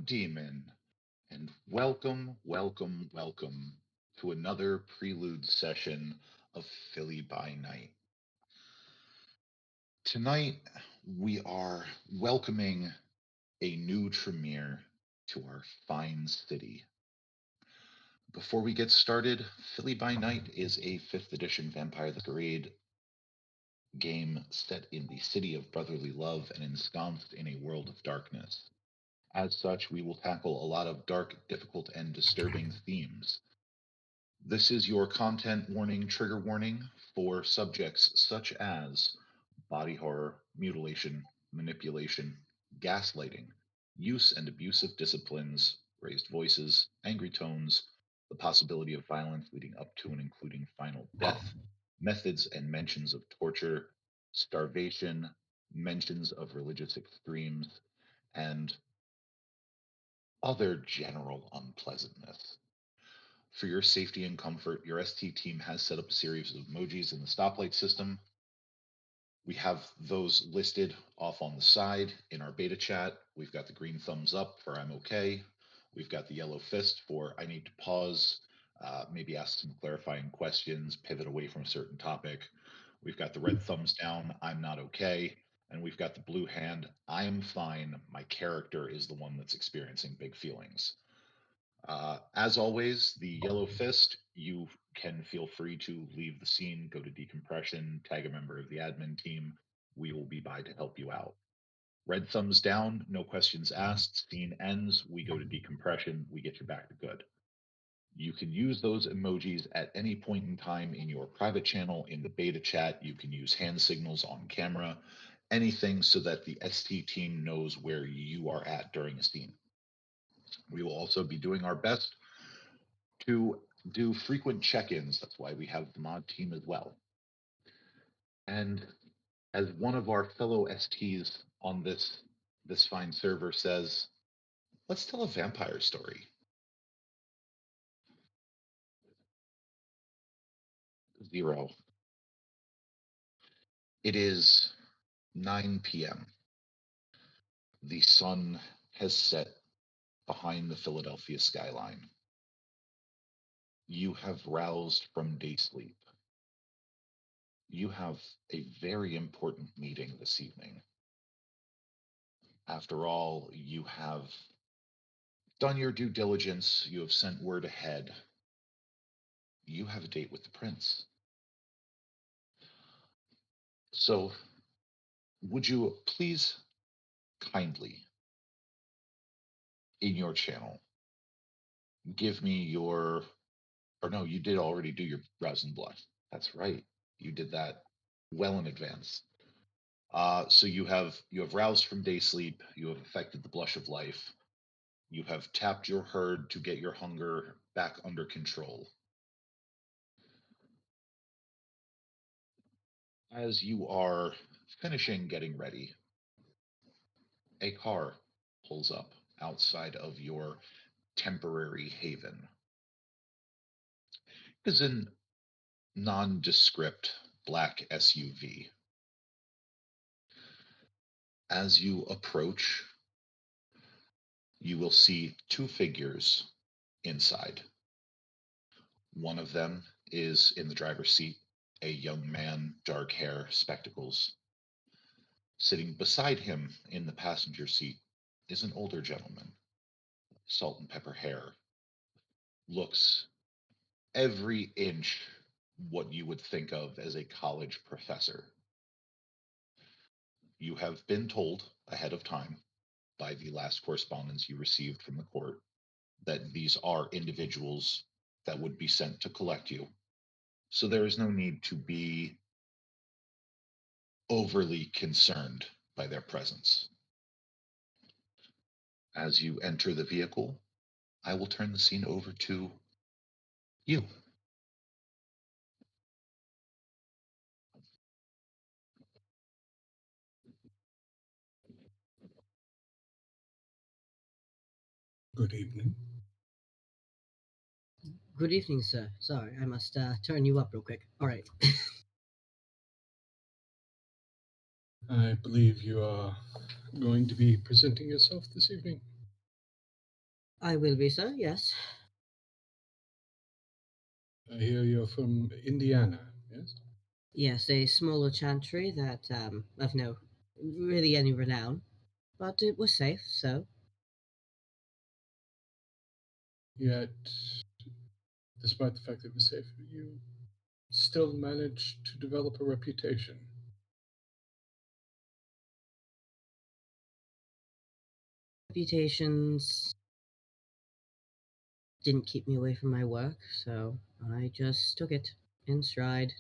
Good demon, and welcome to another prelude session of Philly by Night. Tonight, we are welcoming a new Tremere to our fine city. Before we get started, Philly by Night is a 5th edition Vampire the Masquerade game set in the city of brotherly love and ensconced in a world of darkness. As such, we will tackle a lot of dark, difficult, and disturbing themes. This is your content warning, trigger warning for subjects such as body horror, mutilation, manipulation, gaslighting, use and abuse of disciplines, raised voices, angry tones, the possibility of violence leading up to and including final death, methods and mentions of torture, starvation, mentions of religious extremes, and other general unpleasantness. For your safety and comfort, your ST team has set up a series of emojis in the stoplight system. We have those listed off on the side in our beta chat. We've got the green thumbs up for I'm okay. We've got the yellow fist for I need to pause, maybe ask some clarifying questions, pivot away from a certain topic. We've got the red thumbs down, I'm not okay. And we've got the blue hand, I am fine. My character is the one that's experiencing big feelings. As always, the yellow fist, you can feel free to leave the scene, go to decompression, tag a member of the admin team. We will be by to help you out. Red thumbs down, no questions asked. Scene ends, we go to decompression, we get you back to good. You can use those emojis at any point in time in your private channel, in the beta chat. You can use hand signals on camera, anything so that the ST team knows where you are at during a scene. We will also be doing our best to do frequent check-ins. That's why we have the mod team as well. And as one of our fellow STs on this fine server says, let's tell a vampire story. Zero. It is 9 p.m. The sun has set behind the Philadelphia skyline. You have roused from day sleep. You have a very important meeting this evening. After all, you have done your due diligence. You have sent word ahead. You have a date with the prince. So, would you please kindly, in your channel, give me your, or no, you did already do your rouse and blush. That's right. You did that well in advance. So you have roused from day sleep. You have affected the blush of life. You have tapped your herd to get your hunger back under control. As you are finishing getting ready, a car pulls up outside of your temporary haven. It is a nondescript black SUV. As you approach, you will see two figures inside. One of them is in the driver's seat, a young man, dark hair, spectacles. Sitting beside him in the passenger seat is an older gentleman, salt and pepper hair, looks every inch what you would think of as a college professor. You have been told ahead of time by the last correspondence you received from the court that these are individuals that would be sent to collect you. So there is no need to be overly concerned by their presence. As you enter the vehicle, I will turn the scene over to you. Good evening. Good evening, sir. Sorry, I must turn you up real quick. All right. I believe you are going to be presenting yourself this evening. I will be, sir, yes. I hear you're from Indiana, yes? Yes, a smaller chantry that, of no really any renown, but it was safe, so. Yet, despite the fact that it was safe, you still managed to develop a reputation. Reputations didn't keep me away from my work, so I just took it in stride.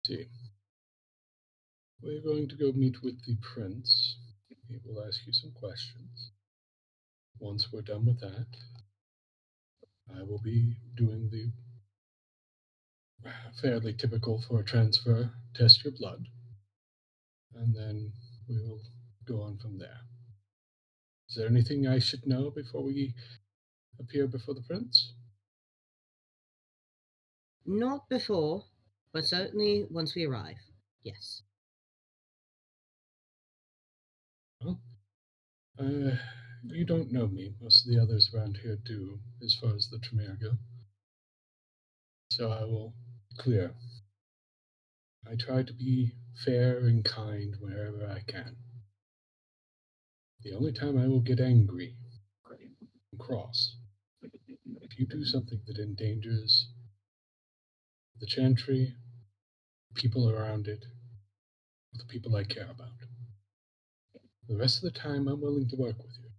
See, we're going to go meet with the prince. He will ask you some questions. Once we're done with that, I will be doing the fairly typical for a transfer, test your blood, and then we will go on from there. Is there anything I should know before we appear before the prince? Not before, but certainly once we arrive. Yes. Well, you don't know me. Most of the others around here do, as far as the Tremere go. So I will be clear. I try to be fair and kind wherever I can. The only time I will get angry and cross if you do something that endangers the chantry, people around it, or the people I care about. The rest of the time, I'm willing to work with you.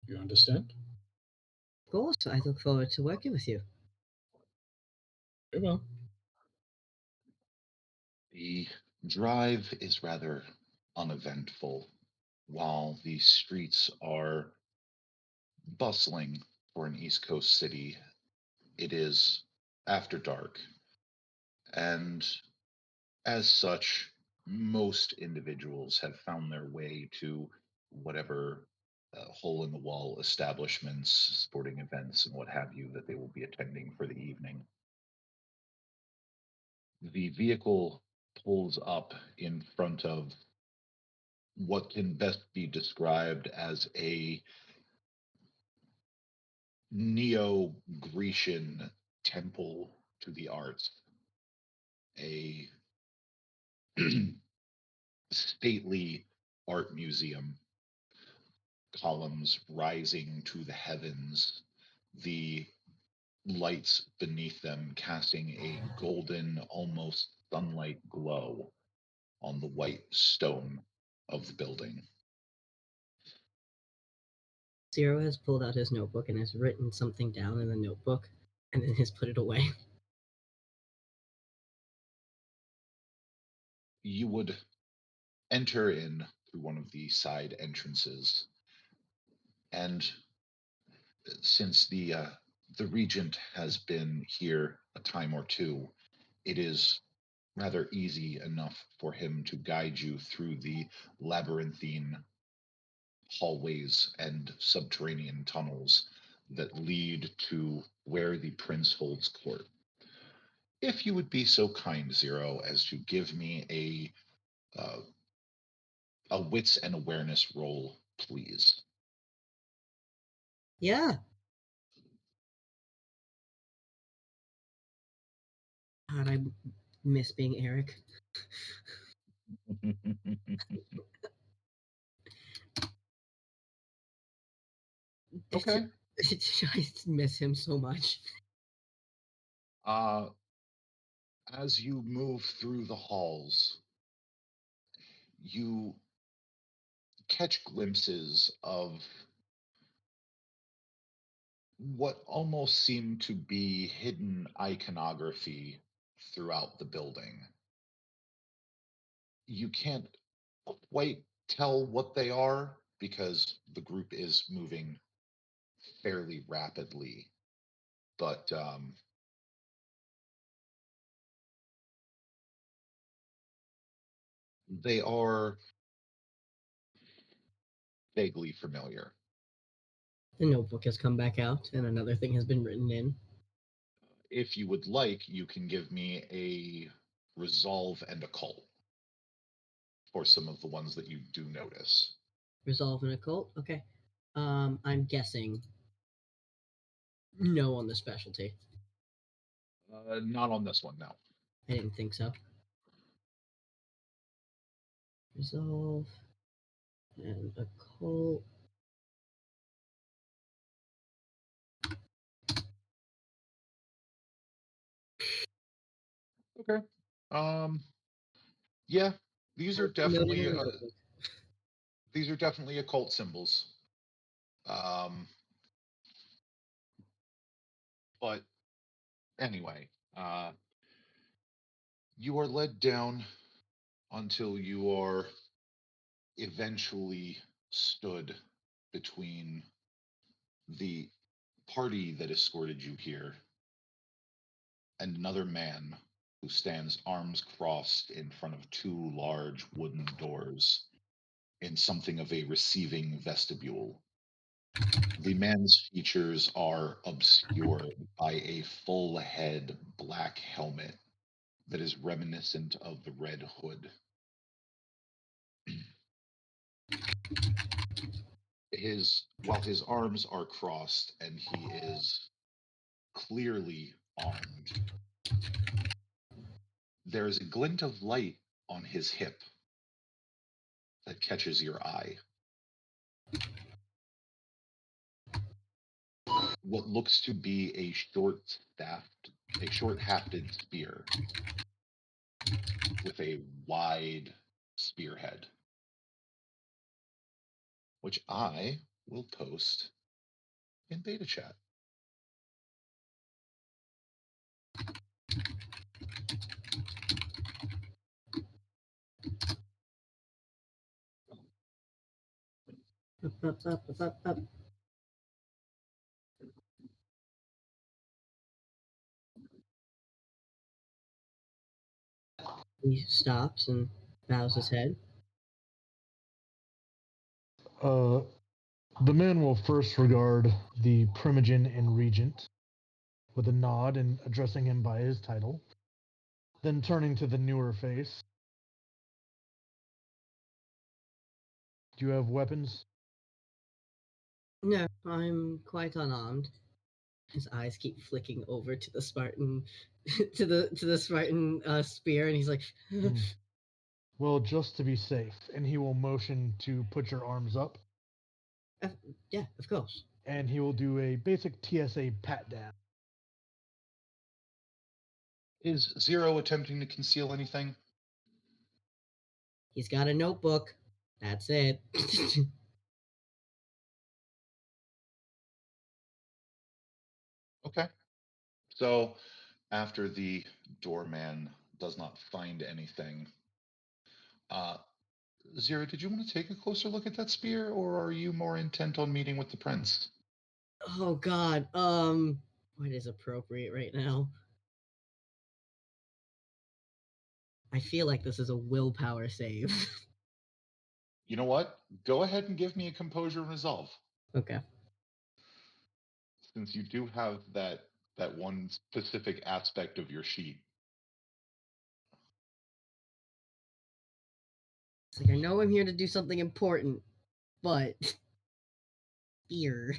You understand? Of course, I look forward to working with you. Very well. The drive is rather uneventful, while the streets are bustling for an East Coast city. It is after dark, and as such, most individuals have found their way to whatever hole in the wall establishments, sporting events, and what have you that they will be attending for the evening. The vehicle pulls up in front of what can best be described as a neo Grecian temple to the arts, a stately art museum, columns rising to the heavens, the lights beneath them casting a golden, almost sunlight glow on the white stone of the building. Zero has pulled out his notebook and has written something down in the notebook and then has put it away. You would enter in through one of the side entrances, and since the regent has been here a time or two, it is rather easy enough for him to guide you through the labyrinthine hallways and subterranean tunnels that lead to where the prince holds court. If you would be so kind, Zero, as to give me a wits and awareness roll, please. Yeah. God, I miss being Eric. Okay. I miss him so much. Uh, as you move through the halls, you catch glimpses of what almost seem to be hidden iconography throughout the building. You can't quite tell what they are because the group is moving fairly rapidly, but they are vaguely familiar. The notebook has come back out and another thing has been written in. If you would like, you can give me a resolve and occult for some of the ones that you do notice. Resolve an occult? Okay. I'm guessing no on the specialty. Not on this one, no. I didn't think so. Resolve and occult. Okay. Yeah, these are definitely occult symbols. But anyway, you are led down until you are eventually stood between the party that escorted you here and another man who stands arms crossed in front of two large wooden doors in something of a receiving vestibule. The man's features are obscured by a full head black helmet that is reminiscent of the Red Hood. While his arms are crossed and he is clearly armed, there is a glint of light on his hip that catches your eye. What looks to be a short-hafted spear with a wide spearhead, which I will post in beta chat. Up. He stops and bows his head. The man will first regard the Primogen and Regent with a nod and addressing him by his title. Then turning to the newer face. Do you have weapons? No, I'm quite unarmed. His eyes keep flicking over to the Spartan, to the Spartan spear, and he's like, Well, just to be safe, and he will motion to put your arms up. Yeah, of course. And he will do a basic TSA pat down. Is Zer0 attempting to conceal anything? He's got a notebook. That's it. Okay. So after the doorman does not find anything, Zer0, did you want to take a closer look at that spear, or are you more intent on meeting with the prince? Oh God. What is appropriate right now? I feel like this is a willpower save. You know what? Go ahead and give me a composure and resolve. Okay. Since you do have that one specific aspect of your sheet. It's like, I know I'm here to do something important, but fear.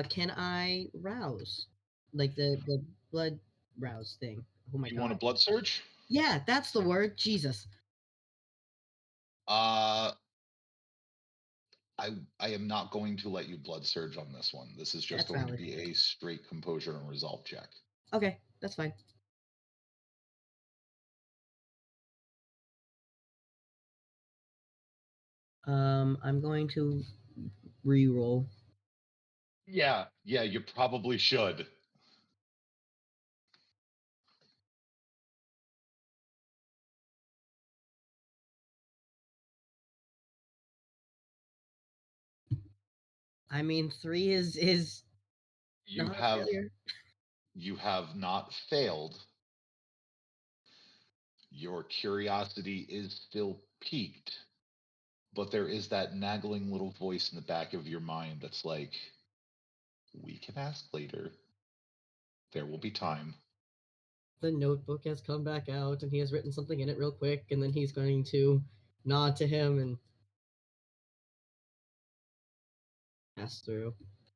Can I rouse? Like the blood rouse thing. Oh my You God. want a blood surge? Yeah, that's the word. Jesus. I am not going to let you blood surge on this one. This is just That's going valid. to be a straight composure and resolve check. Okay, that's fine. I'm going to re-roll. Yeah, you probably should. I mean, 3 is You not a have failure. you have not failed. Your curiosity is still piqued, but there is that nagging little voice in the back of your mind that's like, we can ask later. There will be time. The notebook has come back out and he has written something in it real quick, and then he's going to nod to him and pass through.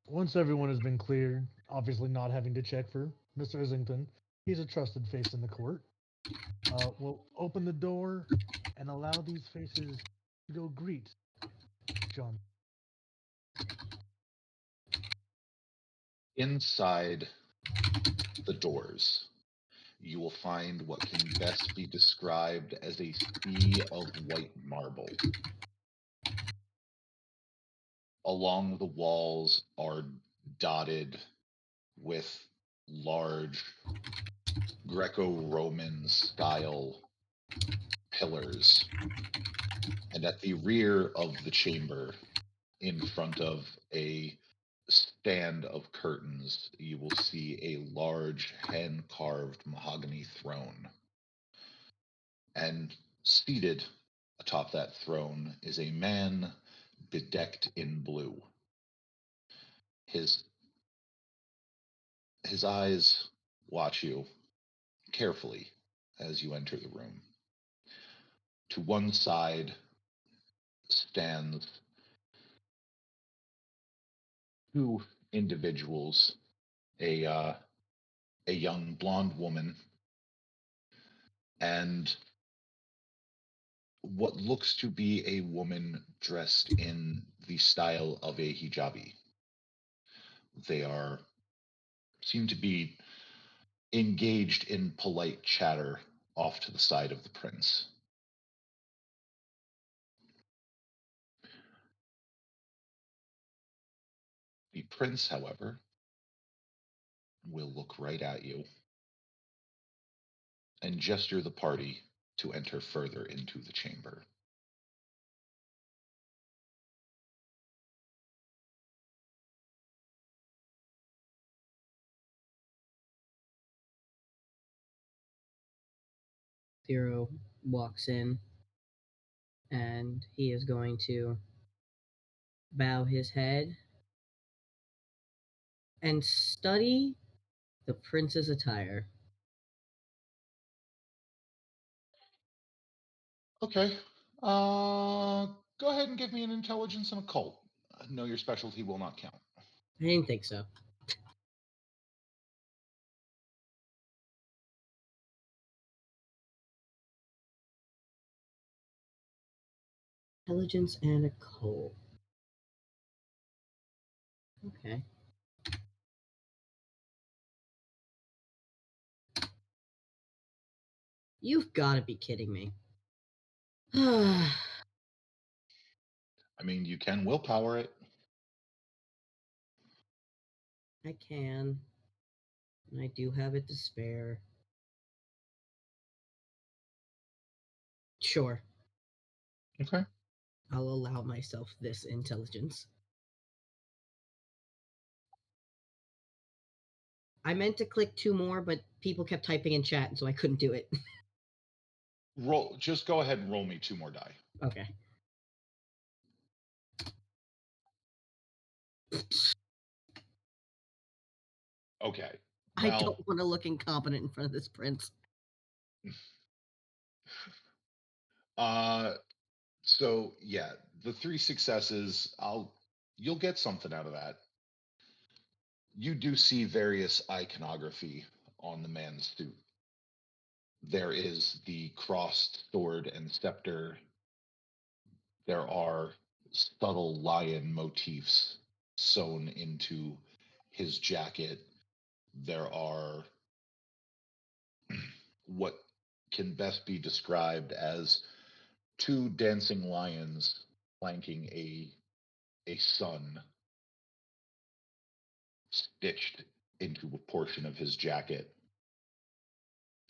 Once everyone has been cleared, obviously not having to check for Mr. Islington, he's a trusted face in the court. We'll open the door and allow these faces to go greet John. Inside the doors, you will find what can best be described as a sea of white marble. Along the walls are dotted with large Greco-Roman style pillars. And at the rear of the chamber, in front of a stand of curtains, you will see a large hand-carved mahogany throne. And seated atop that throne is a man bedecked in blue. His eyes watch you carefully as you enter the room. To one side stands two individuals, a young blonde woman and what looks to be a woman dressed in the style of a hijabi. They seem to be engaged in polite chatter off to the side of the prince. The prince, however, will look right at you and gesture the party to enter further into the chamber. Zer0 walks in and he is going to bow his head and study the prince's attire. Okay. Go ahead and give me an intelligence and occult. No, your specialty will not count. I didn't think so. Intelligence and occult. Okay. You've got to be kidding me. I I mean, you can willpower it. can. And I do have it to spare. Sure. Okay. I'll allow myself this intelligence. I meant to click 2 more, but people kept typing in chat, so I couldn't do it. Roll. Just go ahead and roll me 2 more die. Okay. Okay. I Well, don't want to look incompetent in front of this prince. So yeah, the 3 successes, you'll get something out of that. You do see various iconography on the man's suit. There is the crossed sword and scepter. There are subtle lion motifs sewn into his jacket. There are what can best be described as 2 dancing lions flanking a sun stitched into a portion of his jacket.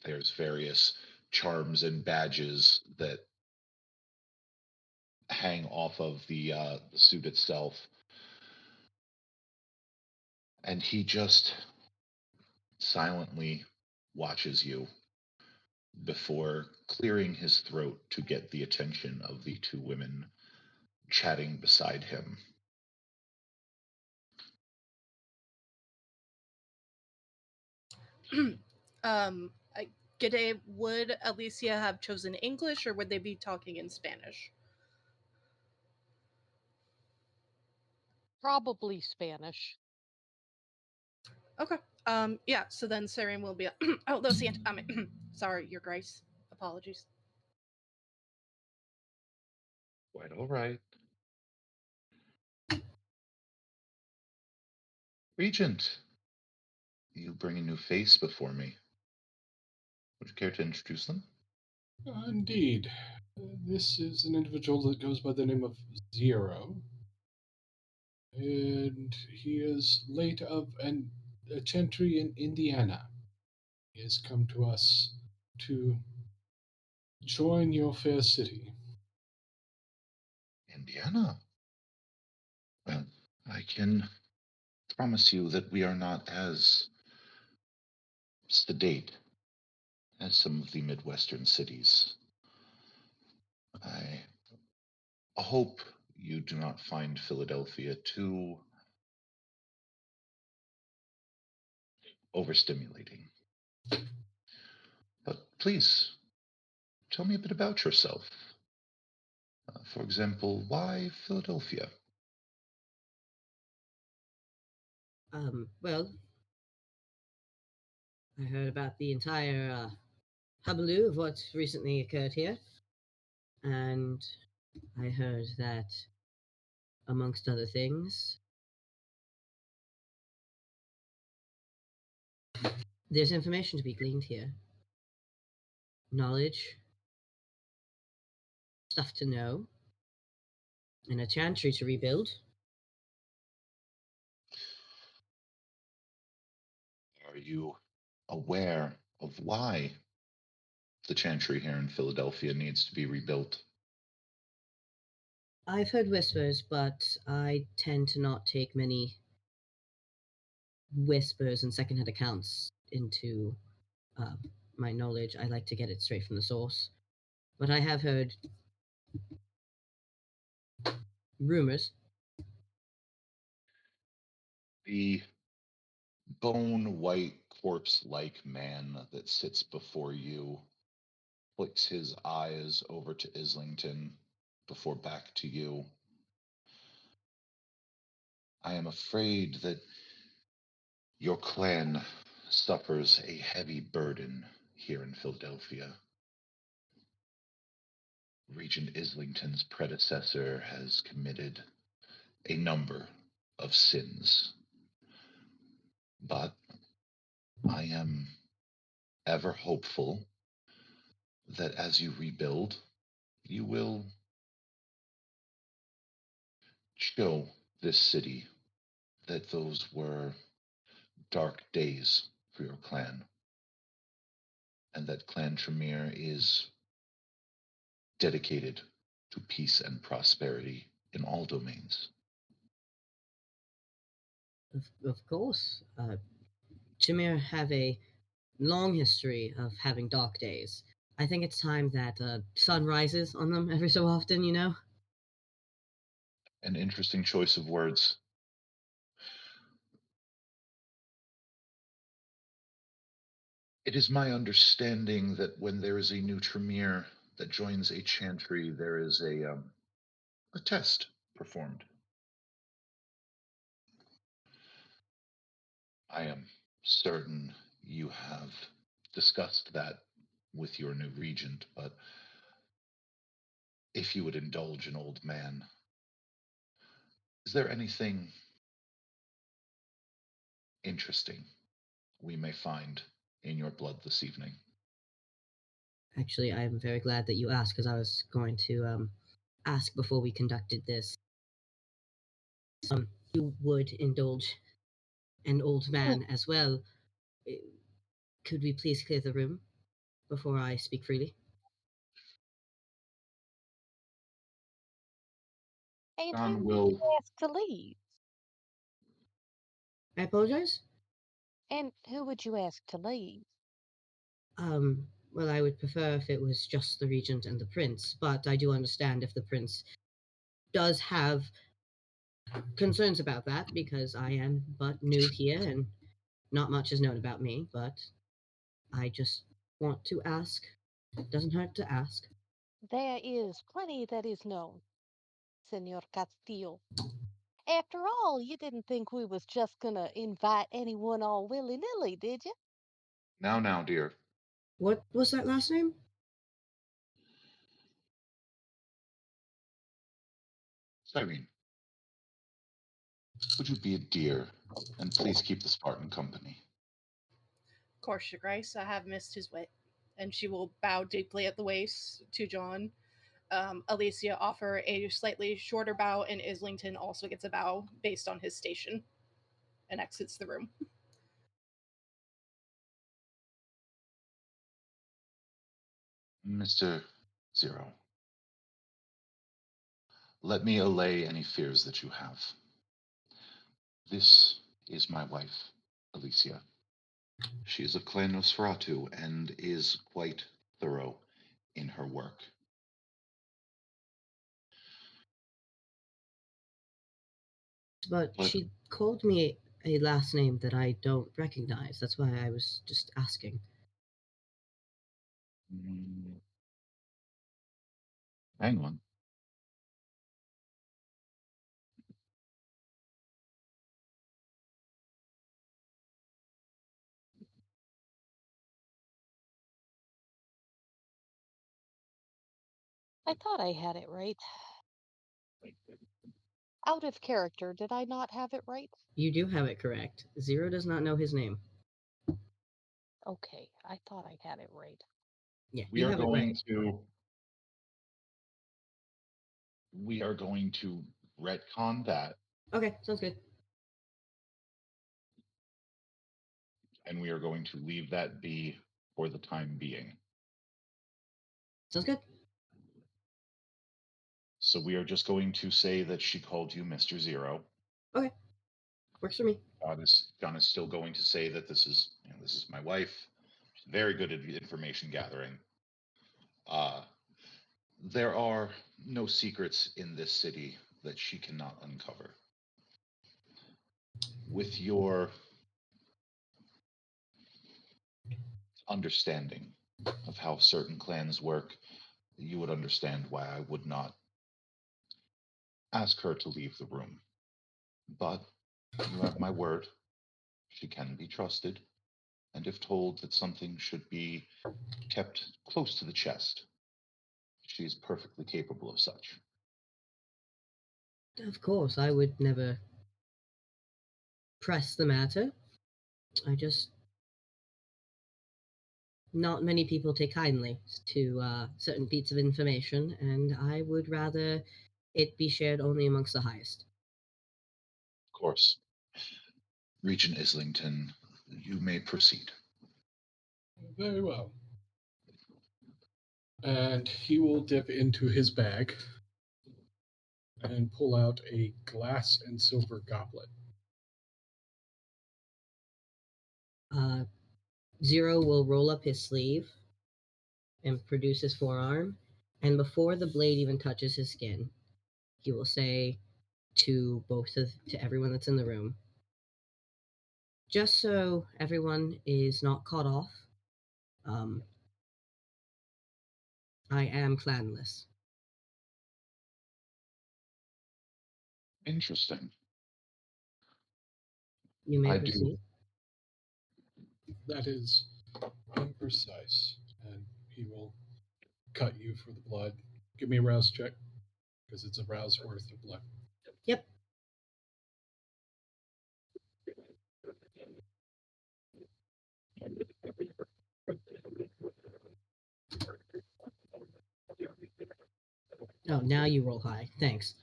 There's various charms and badges that hang off of the suit itself. And he just silently watches you before clearing his throat to get the attention of the 2 women chatting beside him. G'day, would Alicia have chosen English or would they be talking in Spanish? Probably Spanish. Okay. Yeah, so then Sarian will be oh, lo siento. Sorry, Your Grace. Apologies. Quite all right. Regent, you bring a new face before me. Would you care to introduce them? Indeed. This is an individual that goes by the name of Zer0, and he is late of a chantry in Indiana. He has come to us to join your fair city. Indiana? Well, I can promise you that we are not as sedate as some of the Midwestern cities. I hope you do not find Philadelphia too overstimulating. But please, tell me a bit about yourself. For example, why Philadelphia? Well, I heard about the entire hubbub of what's recently occurred here, and I heard that, amongst other things, there's information to be gleaned here. Knowledge, stuff to know, and a chantry to rebuild. Are you aware of why the chantry here in Philadelphia needs to be rebuilt? I've heard whispers, but I tend to not take many whispers and secondhand accounts into my knowledge. I like to get it straight from the source. But I have heard rumors. The bone-white, corpse-like man that sits before you flicks his eyes over to Islington before back to you. I am afraid that your clan suffers a heavy burden here in Philadelphia. Regent Islington's predecessor has committed a number of sins. But I am ever hopeful that as you rebuild, you will show this city that those were dark days for your clan, and that Clan Tremere is dedicated to peace and prosperity in all domains. Of course. Tremere have a long history of having dark days. I think it's time that sun rises on them every so often, you know? An interesting choice of words. It is my understanding that when there is a new Tremere that joins a chantry, there is a test performed. I am certain you have discussed that with your new regent, but if you would indulge an old man, is there anything interesting we may find in your blood this evening? Actually, I'm very glad that you asked, because I was going to ask before we conducted this. You would indulge an old man as well. Could we please clear the room before I speak freely? And John who will would you ask to leave? I apologize. And who would you ask to leave? Well, I would prefer if it was just the regent and the prince, but I do understand if the prince does have concerns about that because I am but new here and not much is known about me, but I just want to ask. Doesn't hurt to ask. There is plenty that is known, Senor Castillo. After all, you didn't think we was just gonna invite anyone all willy-nilly, did you? Now, dear. What was that last name? Cyrene, would you be a dear and please keep the Spartan company? Of course, Your Grace, I have missed his wit. And she will bow deeply at the waist to John. Alicia offer a slightly shorter bow, and Islington also gets a bow based on his station and exits the room. Mr. Zer0, let me allay any fears that you have. This is my wife, Alicia. She is of Clan Nosferatu and is quite thorough in her work. But she called me a last name that I don't recognize. That's why I was just asking. Hang on. I thought I had it right. Out of character, did I not have it right? You do have it correct. Zer0 does not know his name. Okay, I thought I had it right. Yeah, We you are have it going right. to retcon that, Okay, sounds good. and we are going to leave that be for the time being. Sounds good. So we are just going to say that she called you Mr. Zer0. Okay, works for me. John is still going to say that this is my wife. She's very good at information gathering. There are no secrets in this city that she cannot uncover. With your understanding of how certain clans work, you would understand why I would not ask her to leave the room. But you have my word. She can be trusted, and if told that something should be kept close to the chest, she is perfectly capable of such. Of course, I would never press the matter. I just. Not many people take kindly to certain bits of information, and I would rather it be shared only amongst the highest. Of course. Regent Islington, you may proceed. Very well. And he will dip into his bag and pull out a glass and silver goblet. Zer0 will roll up his sleeve and produce his forearm, and before the blade even touches his skin, he will say to everyone that's in the room, just so everyone is not caught off, I am clanless. Interesting. You may I proceed. That is imprecise, and he will cut you for the blood. Give me a rouse check, because it's a rouse worth of blood. Yep. Oh, now you roll high. Thanks.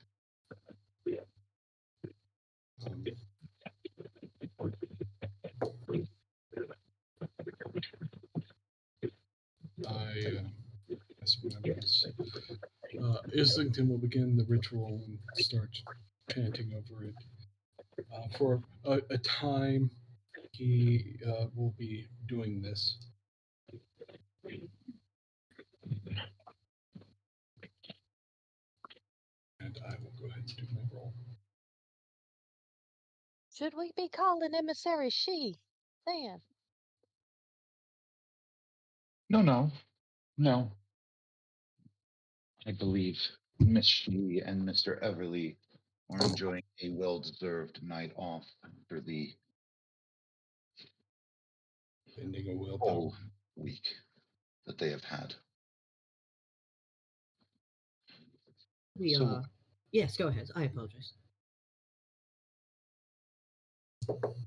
Remember this. Islington will begin the ritual and start chanting over it. For a time, he will be doing this. And I will go ahead and do my roll. Should we be calling emissary she, then? No. I believe Miss She and Mr. Everly are enjoying a well-deserved night off after the Spending a willpower. whole week that they have had. We So- Yes, go ahead. I apologize.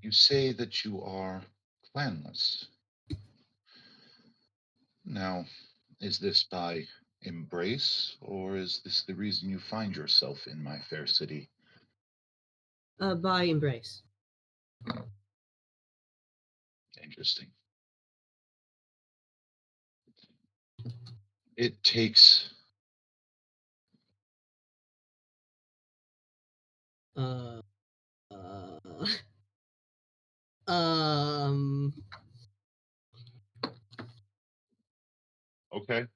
You say that you are clanless. Now, is this by embrace, or is this the reason you find yourself in my fair city? By embrace. Interesting. It takes Uh, um. okay.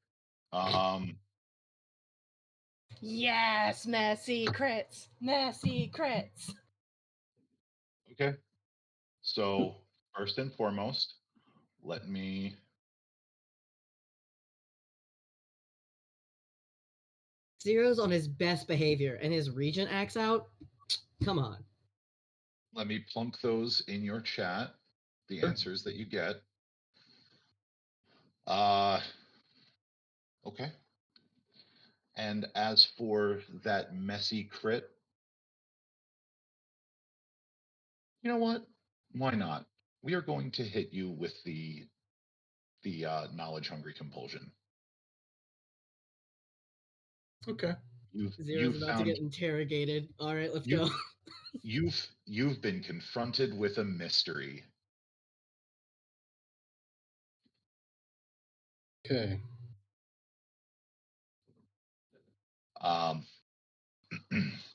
Yes, messy crits. Messy crits. Okay. So first and foremost, let me Zero's on his best behavior, and his regent acts out. Come on. plunk those in your chat, the Sure. answers that you get. Okay. And as for that messy crit, you know what? Why not? We are going to hit you with the knowledge hungry compulsion. Okay. Zero's about to get interrogated. All right, let's go. You've been confronted with a mystery. Okay.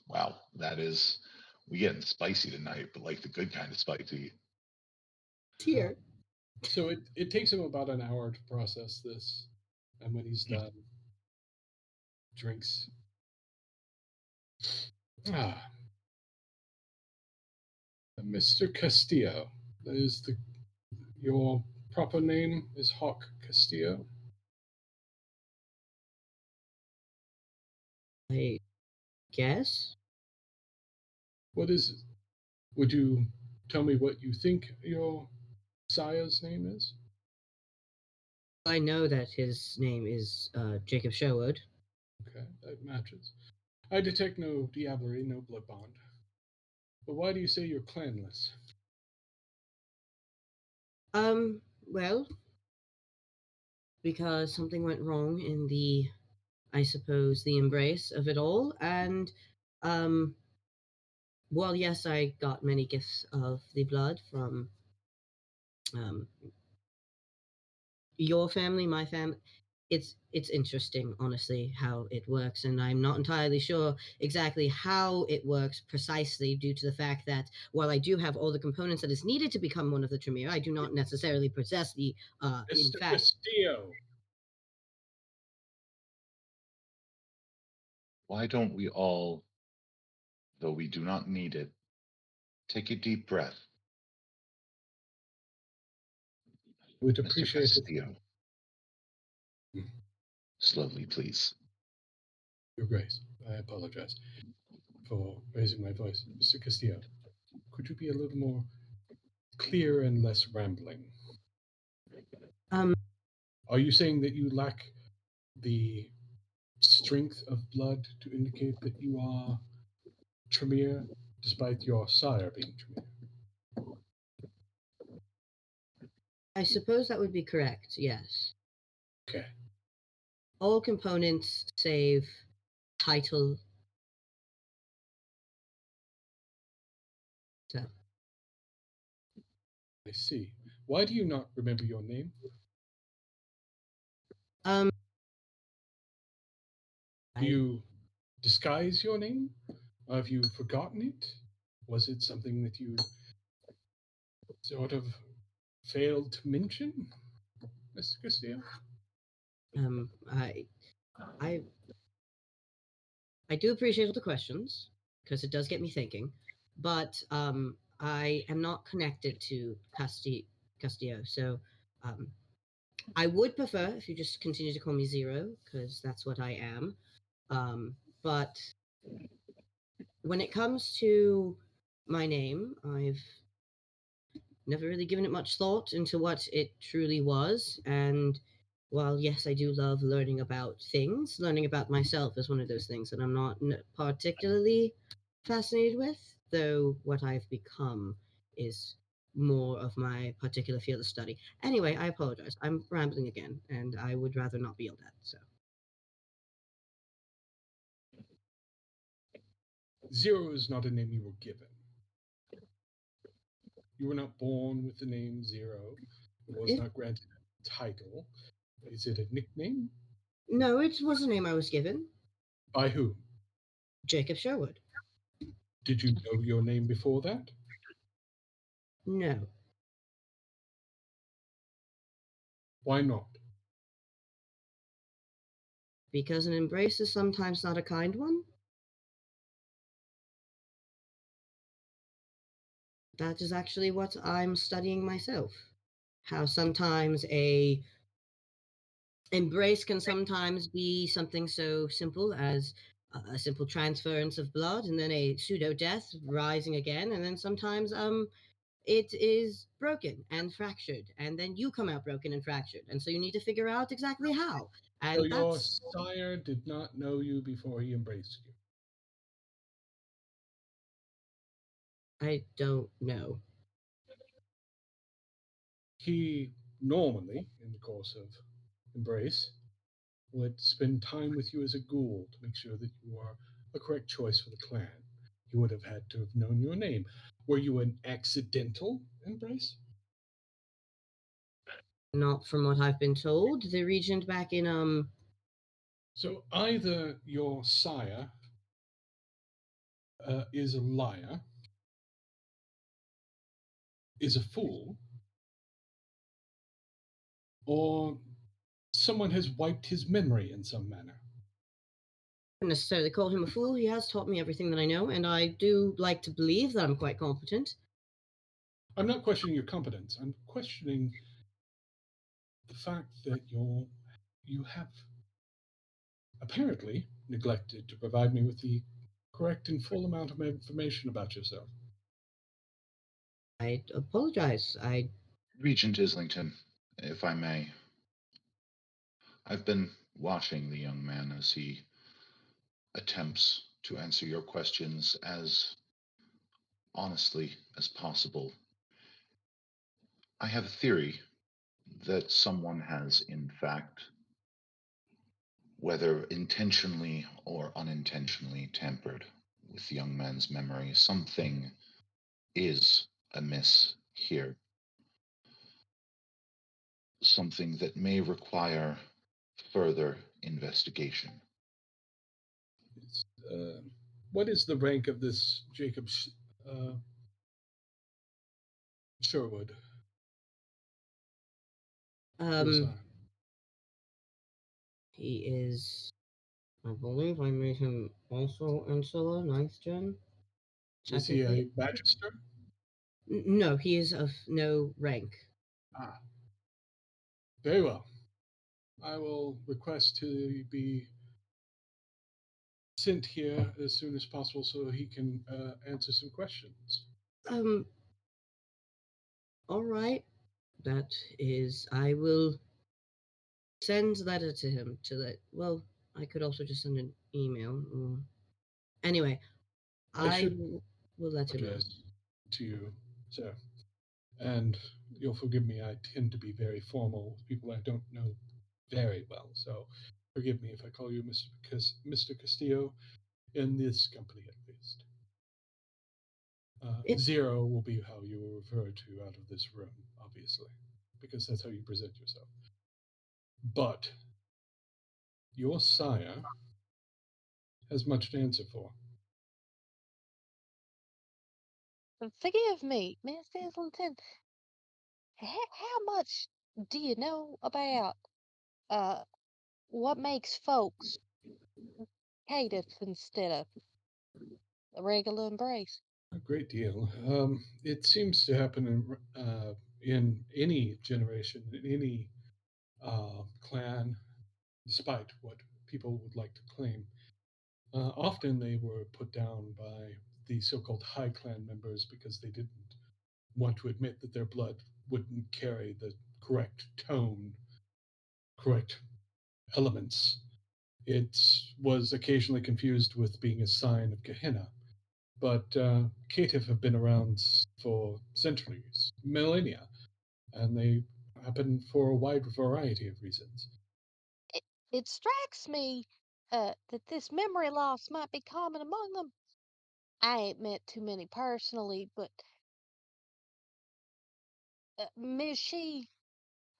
Wow, we getting spicy tonight, but like the good kind of spicy. Here. So it takes him about an hour to process this, and when he's done, drinks. Mr. Castillo. That is your proper name is Hawk Castillo. I guess. What is it? Would you tell me what you think your sire's name is? I know that his name is Jacob Sherwood. Okay, that matches. I detect no diablerie, no blood bond. But why do you say you're clanless? Well, because something went wrong in I suppose, the embrace of it all, and, well, yes, I got many gifts of the blood from, your family, my family. It's interesting, honestly, how it works, and I'm not entirely sure exactly how it works precisely, due to the fact that while I do have all the components that is needed to become one of the Tremere, I do not necessarily possess the in Mr. fact. Castillo. Why don't we all, though we do not need it, take a deep breath? Would Mr. appreciate it. Castillo. Slowly, please. Your Grace, I apologize for raising my voice. Mr. Castillo, could you be a little more clear and less rambling? Are you saying that you lack the strength of blood to indicate that you are Tremere, despite your sire being Tremere? I suppose that would be correct, yes. Okay. All components save title. So, I see. Why do you not remember your name? Do you disguise your name? Have you forgotten it? Was it something that you sort of failed to mention, Mr. Castillo? I do appreciate all the questions because it does get me thinking, but I am not connected to Castillo, so um, I would prefer if you just continue to call me Zero because that's what I am. But when it comes to my name, I've never really given it much thought into what it truly was. And while, yes, I do love learning about things, learning about myself is one of those things that I'm not particularly fascinated with, though what I've become is more of my particular field of study. Anyway, I apologize. I'm rambling again, and I would rather not be yelled at, so. Zero is not a name you were given. You were not born with the name Zero. It was not granted a title. Is it a nickname? No, it was a name I was given. By who? Jacob Sherwood. Did you know your name before that? No. Why not? Because an embrace is sometimes not a kind one? That is actually what I'm studying myself. How sometimes a embrace can sometimes be something so simple as a simple transference of blood and then a pseudo death rising again, and then sometimes it is broken and fractured, and then you come out broken and fractured, and so you need to figure out exactly how. So And your that's sire did not know you before he embraced you. I don't know. He normally, in the course of embrace, would spend time with you as a ghoul to make sure that you are a correct choice for the clan. He would have had to have known your name. Were you an accidental embrace? Not from what I've been told. The regent back in So either your sire is a liar, is a fool, or someone has wiped his memory in some manner. I wouldn't necessarily call him a fool. He has taught me everything that I know, and I do like to believe that I'm quite competent. I'm not questioning your competence. I'm questioning the fact that you have apparently neglected to provide me with the correct and full amount of information about yourself. I apologize. Regent Islington, if I may. I've been watching the young man as he attempts to answer your questions as honestly as possible. I have a theory that someone has, in fact, whether intentionally or unintentionally, tampered with the young man's memory. Something is amiss here. Something that may require further investigation. What is the rank of this Jacob Sherwood? um he is, I believe I made him also Insula, ninth gen. Is he a Technically, magister? no, he is of no rank. Ah, very well. I will request to be sent here as soon as possible so he can answer some questions. Um, all right. That is, I will send a letter to him to let. Well, I could also just send an email. Anyway, I should will let him know. apologize to you, sir. And you'll forgive me, I tend to be very formal with people I don't know very well. So forgive me if I call you Mr. Castillo, in this company at least. It, Zero will be how you will refer to out of this room, obviously, because that's how you present yourself. But your sire has much to answer for. Forgive me, Miss Islington. How much do you know about uh what makes folks communicative instead of a regular embrace? A great deal. It seems to happen in any generation, in any clan, despite what people would like to claim. Often they were put down by the so called high clan members because they didn't want to admit that their blood wouldn't carry the correct tone, correct elements. It was occasionally confused with being a sign of Gehenna. But caitiff have been around for centuries, millennia, and they happen for a wide variety of reasons. It, it strikes me that this memory loss might be common among them. I ain't met too many personally, but Ms. She,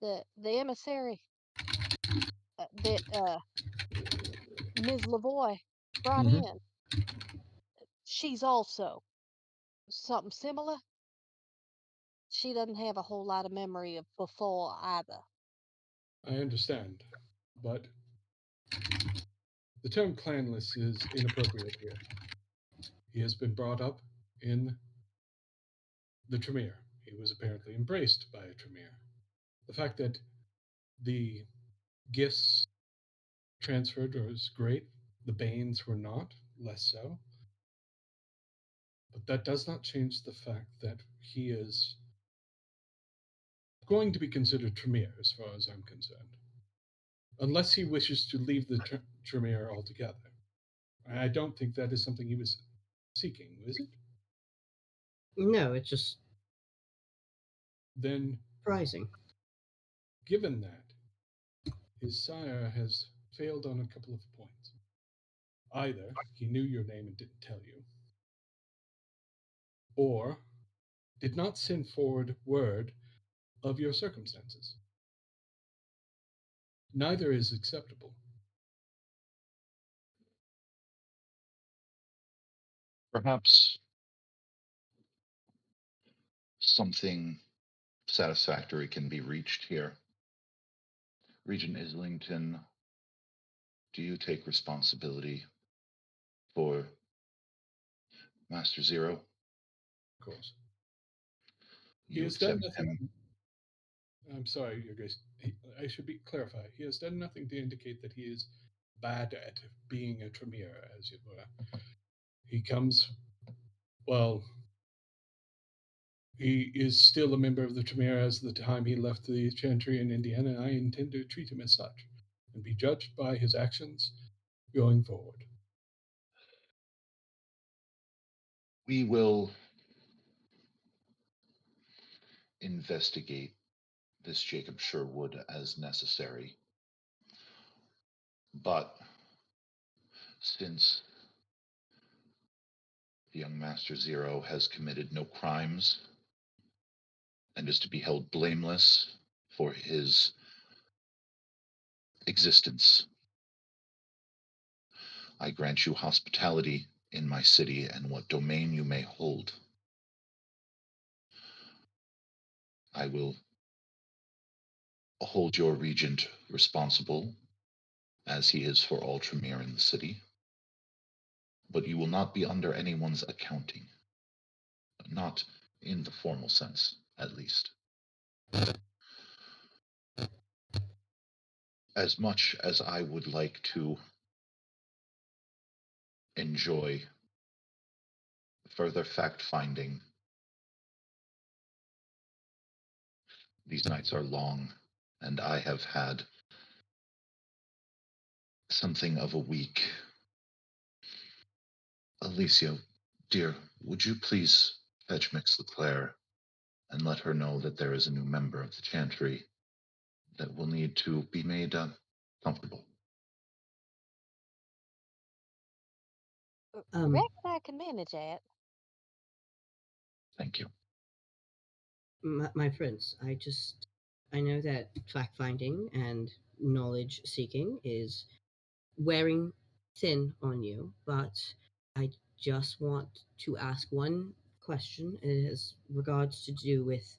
the emissary that Ms. Lavoy brought Hmm. in, she's also something similar. She doesn't have a whole lot of memory of before either. I understand, but the term clanless is inappropriate here. He has been brought up in the Tremere. He was apparently embraced by a Tremere. The fact that the gifts transferred was great, the Banes were not, less so. But that does not change the fact that he is going to be considered Tremere, as far as I'm concerned, unless he wishes to leave the Tremere altogether. I don't think that is something he was seeking, is it? No, it's just Then, surprising. given that, his sire has failed on a couple of points. Either he knew your name and didn't tell you, or did not send forward word of your circumstances. Neither is acceptable. Perhaps something satisfactory can be reached here. Regent Islington, do you take responsibility for Master Zero? Of course. He You has done accept nothing. him? I'm sorry, Your Grace. I should be clarify. He has done nothing to indicate that he is bad at being a Tremere, as it were. He comes, well, he is still a member of the Tremere as the time he left the Chantry in Indiana, and I intend to treat him as such and be judged by his actions going forward. We will investigate this Jacob Sherwood as necessary. But since the young Master Zero has committed no crimes and is to be held blameless for his existence, I grant you hospitality in my city and what domain you may hold. I will hold your regent responsible, as he is for all Tremere in the city, but you will not be under anyone's accounting, not in the formal sense, at least. As much as I would like to enjoy further fact-finding, these nights are long, and I have had something of a week. Alicia, dear, would you please fetch Mix LeClaire and let her know that there is a new member of the Chantry that will need to be made comfortable. Reckon I can manage that. Thank you. My prince, I know that fact finding and knowledge seeking is wearing thin on you, but I just want to ask one question. It has regards to do with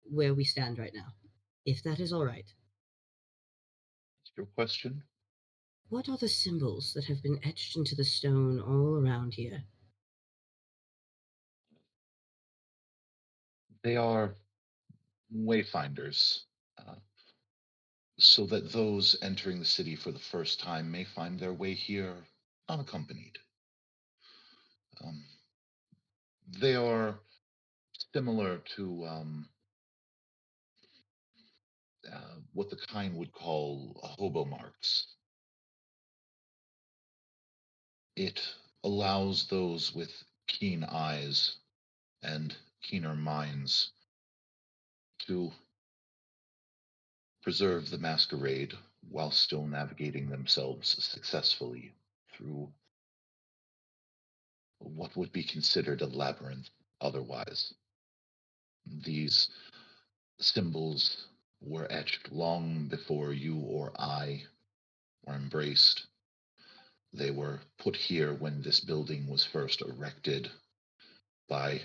where we stand right now, if that is all right. Your question? What are the symbols that have been etched into the stone all around here? They are wayfinders, uh, so that those entering the city for the first time may find their way here unaccompanied. Um, they are similar to what the kind would call hobo marks. It allows those with keen eyes and keener minds to preserve the masquerade while still navigating themselves successfully through what would be considered a labyrinth otherwise. These symbols were etched long before you or I were embraced. They were put here when this building was first erected by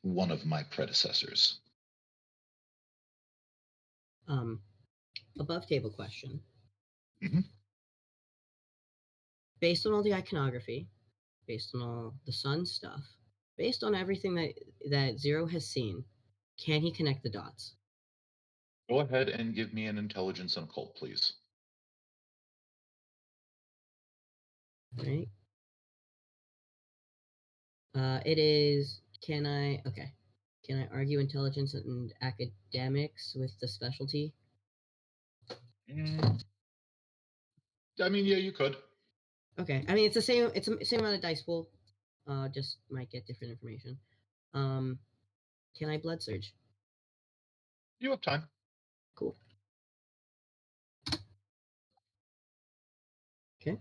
one of my predecessors. Above table question. Mhm. Based on all the iconography, based on all the sun stuff, based on everything that Zero has seen, can he connect the dots? Go ahead and give me an intelligence and occult, please. Right? It is. Can I? Okay. Can I argue intelligence and academics with the specialty? I mean, yeah, you could. Okay. I mean, it's the same. It's the same amount of dice pool. Just might get different information. Can I blood surge? You have time. Cool. Okay.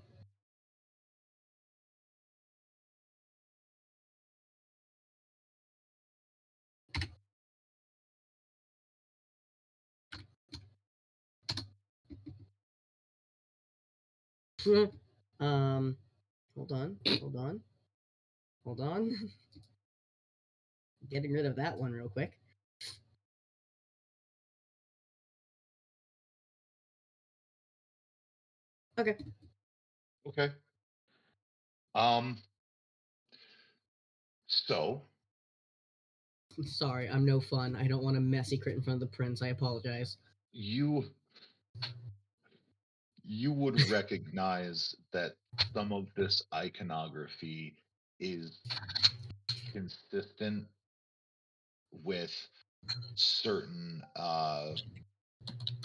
Hold on. Getting rid of that one real quick. Okay. Okay. So Sorry, I'm no fun. I don't want a messy crit in front of the prince. I apologize. you would recognize that some of this iconography is consistent with certain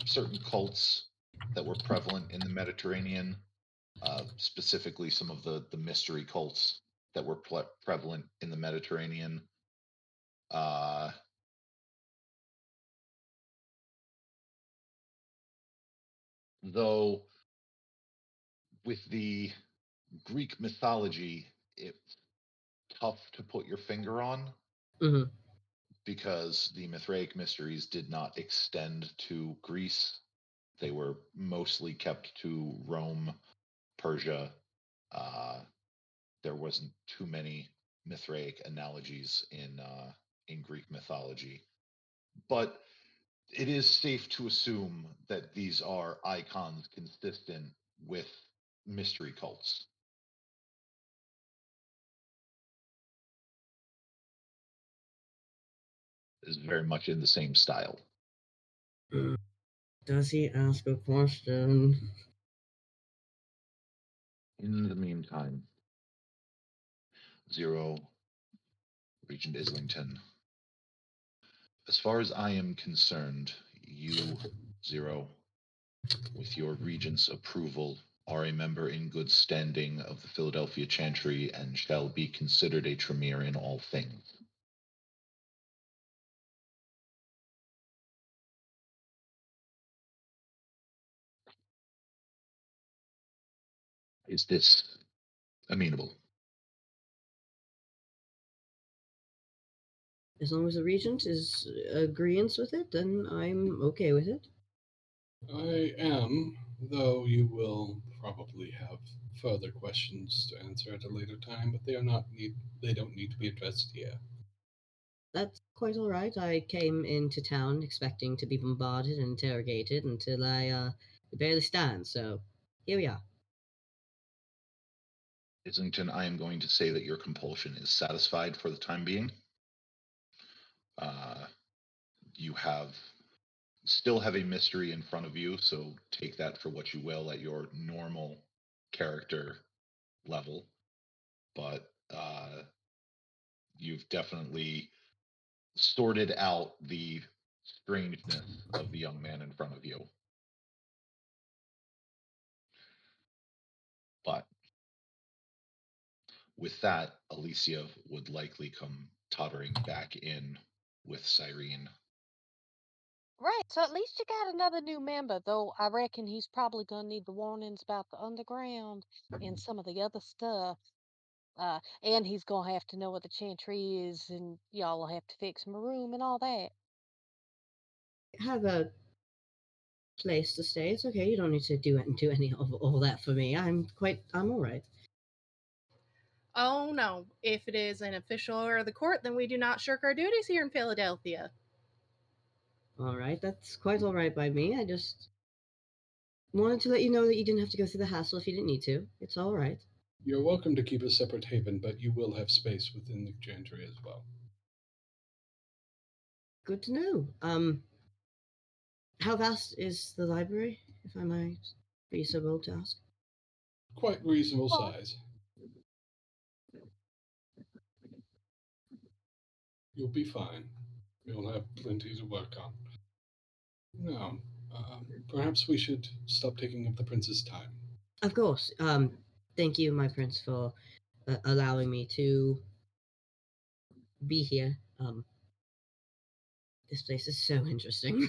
certain cults that were prevalent in the Mediterranean, specifically some of the mystery cults that were prevalent in the Mediterranean. Uh, though with the Greek mythology, it's tough to put your finger on Mm-hmm. because the Mithraic mysteries did not extend to Greece. They were mostly kept to Rome, Persia. Uh, there wasn't too many Mithraic analogies in Greek mythology, but it is safe to assume that these are icons consistent with mystery cults. Is very much in the same style. Does he ask a question? In the meantime, Zero, Regent Islington, as far as I am concerned, you, Zero, with your regent's approval, are a member in good standing of the Philadelphia Chantry and shall be considered a Tremere in all things. Is this amenable? As long as the regent is agreeance with it, then I'm okay with it. I am, though you will probably have further questions to answer at a later time, but they don't need to be addressed here. That's quite all right. I came into town expecting to be bombarded and interrogated until I could barely stand, so here we are. Islington, I am going to say that your compulsion is satisfied for the time being. You still have a mystery in front of you, so take that for what you will at your normal character level. But you've definitely sorted out the strangeness of the young man in front of you. But with that, Alicia would likely come tottering back in with Cyrene. Right, so at least you got another new member, though I reckon he's probably gonna need the warnings about the underground and some of the other stuff. And he's gonna have to know what the chantry is, and y'all will have to fix him a room and all that. Have a place to stay. It's okay. You don't need to do any of all that for me. I'm all right. Oh no, if it is an official order of the court, then we do not shirk our duties here in Philadelphia. All right, that's quite all right by me. I just wanted to let you know that you didn't have to go through the hassle if you didn't need to. It's all right. You're welcome to keep a separate haven, but you will have space within the chantry as well. Good to know. How vast is the library, if I might be so bold to ask? Quite reasonable Well, size. You'll be fine. You'll have plenty to work on. Now, perhaps we should stop taking up the prince's time. Of course. Thank you, my prince, for allowing me to be here. This place is so interesting.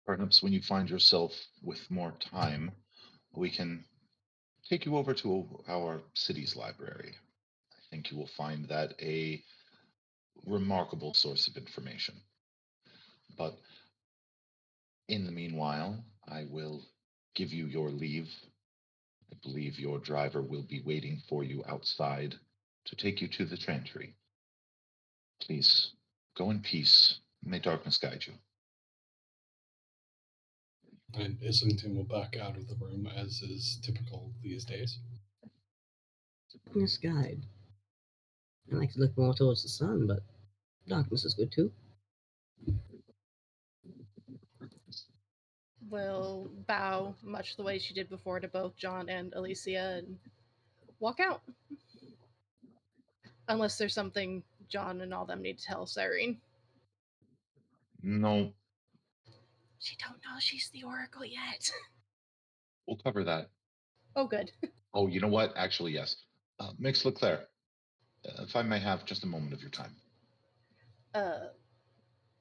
Perhaps when you find yourself with more time, we can take you over to our city's library. I think you will find that a remarkable source of information. But in the meanwhile, I will give you your leave. I believe your driver will be waiting for you outside to take you to the chantry. Please go in peace. May darkness guide you. And Islington will back out of the room, as is typical these days. Darkness guide. I like to look more towards the sun, but darkness is good too. Will bow much the way she did before to both John and Alicia and walk out. Unless there's something John and all them need to tell Cyrene. No, She don't know she's the Oracle yet. we'll cover that. Oh, good. Oh, you know what? Actually, yes. Mix Leclerc, if I may have just a moment of your time.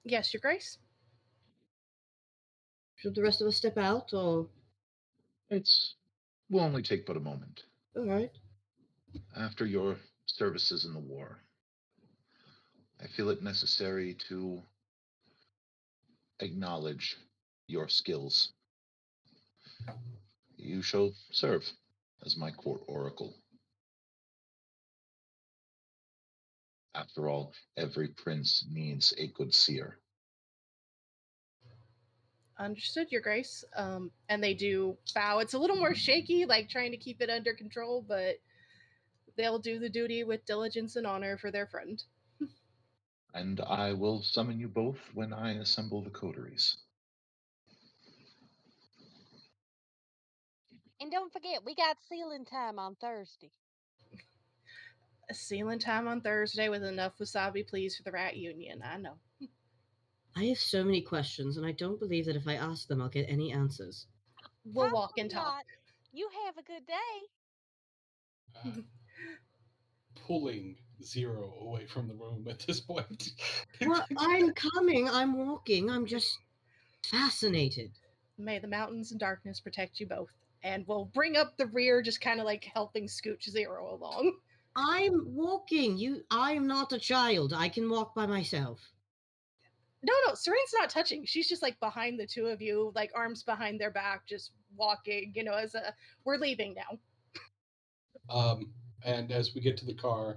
Yes, Your Grace? Should the rest of us step out, or? Will only take but a moment. All right. After your services in the war, I feel it necessary to acknowledge your skills. You shall serve as my court oracle. After all, every prince needs a good seer. Understood, Your Grace. And they do bow. It's a little more shaky, like trying to keep it under control, but they'll do the duty with diligence and honor for their friend. And I will summon you both when I assemble the coteries. and don't forget, we got sealing time on Thursday. A sealing time on Thursday with enough wasabi, please, for the Rat Union. I know. I have so many questions, and I don't believe that if I ask them, I'll get any answers. We'll walk Probably and talk. not. You have a good day. Pulling Zero away from the room at this point. Well, I'm coming. I'm walking. I'm just fascinated. May the mountains and darkness protect you both. And we'll bring up the rear, just kind of like helping scooch Zero along. I'm walking. I am not a child. I can walk by myself. No, Serene's not touching. She's just like behind the two of you, like arms behind their back, just walking, as we're leaving now. And as we get to the car,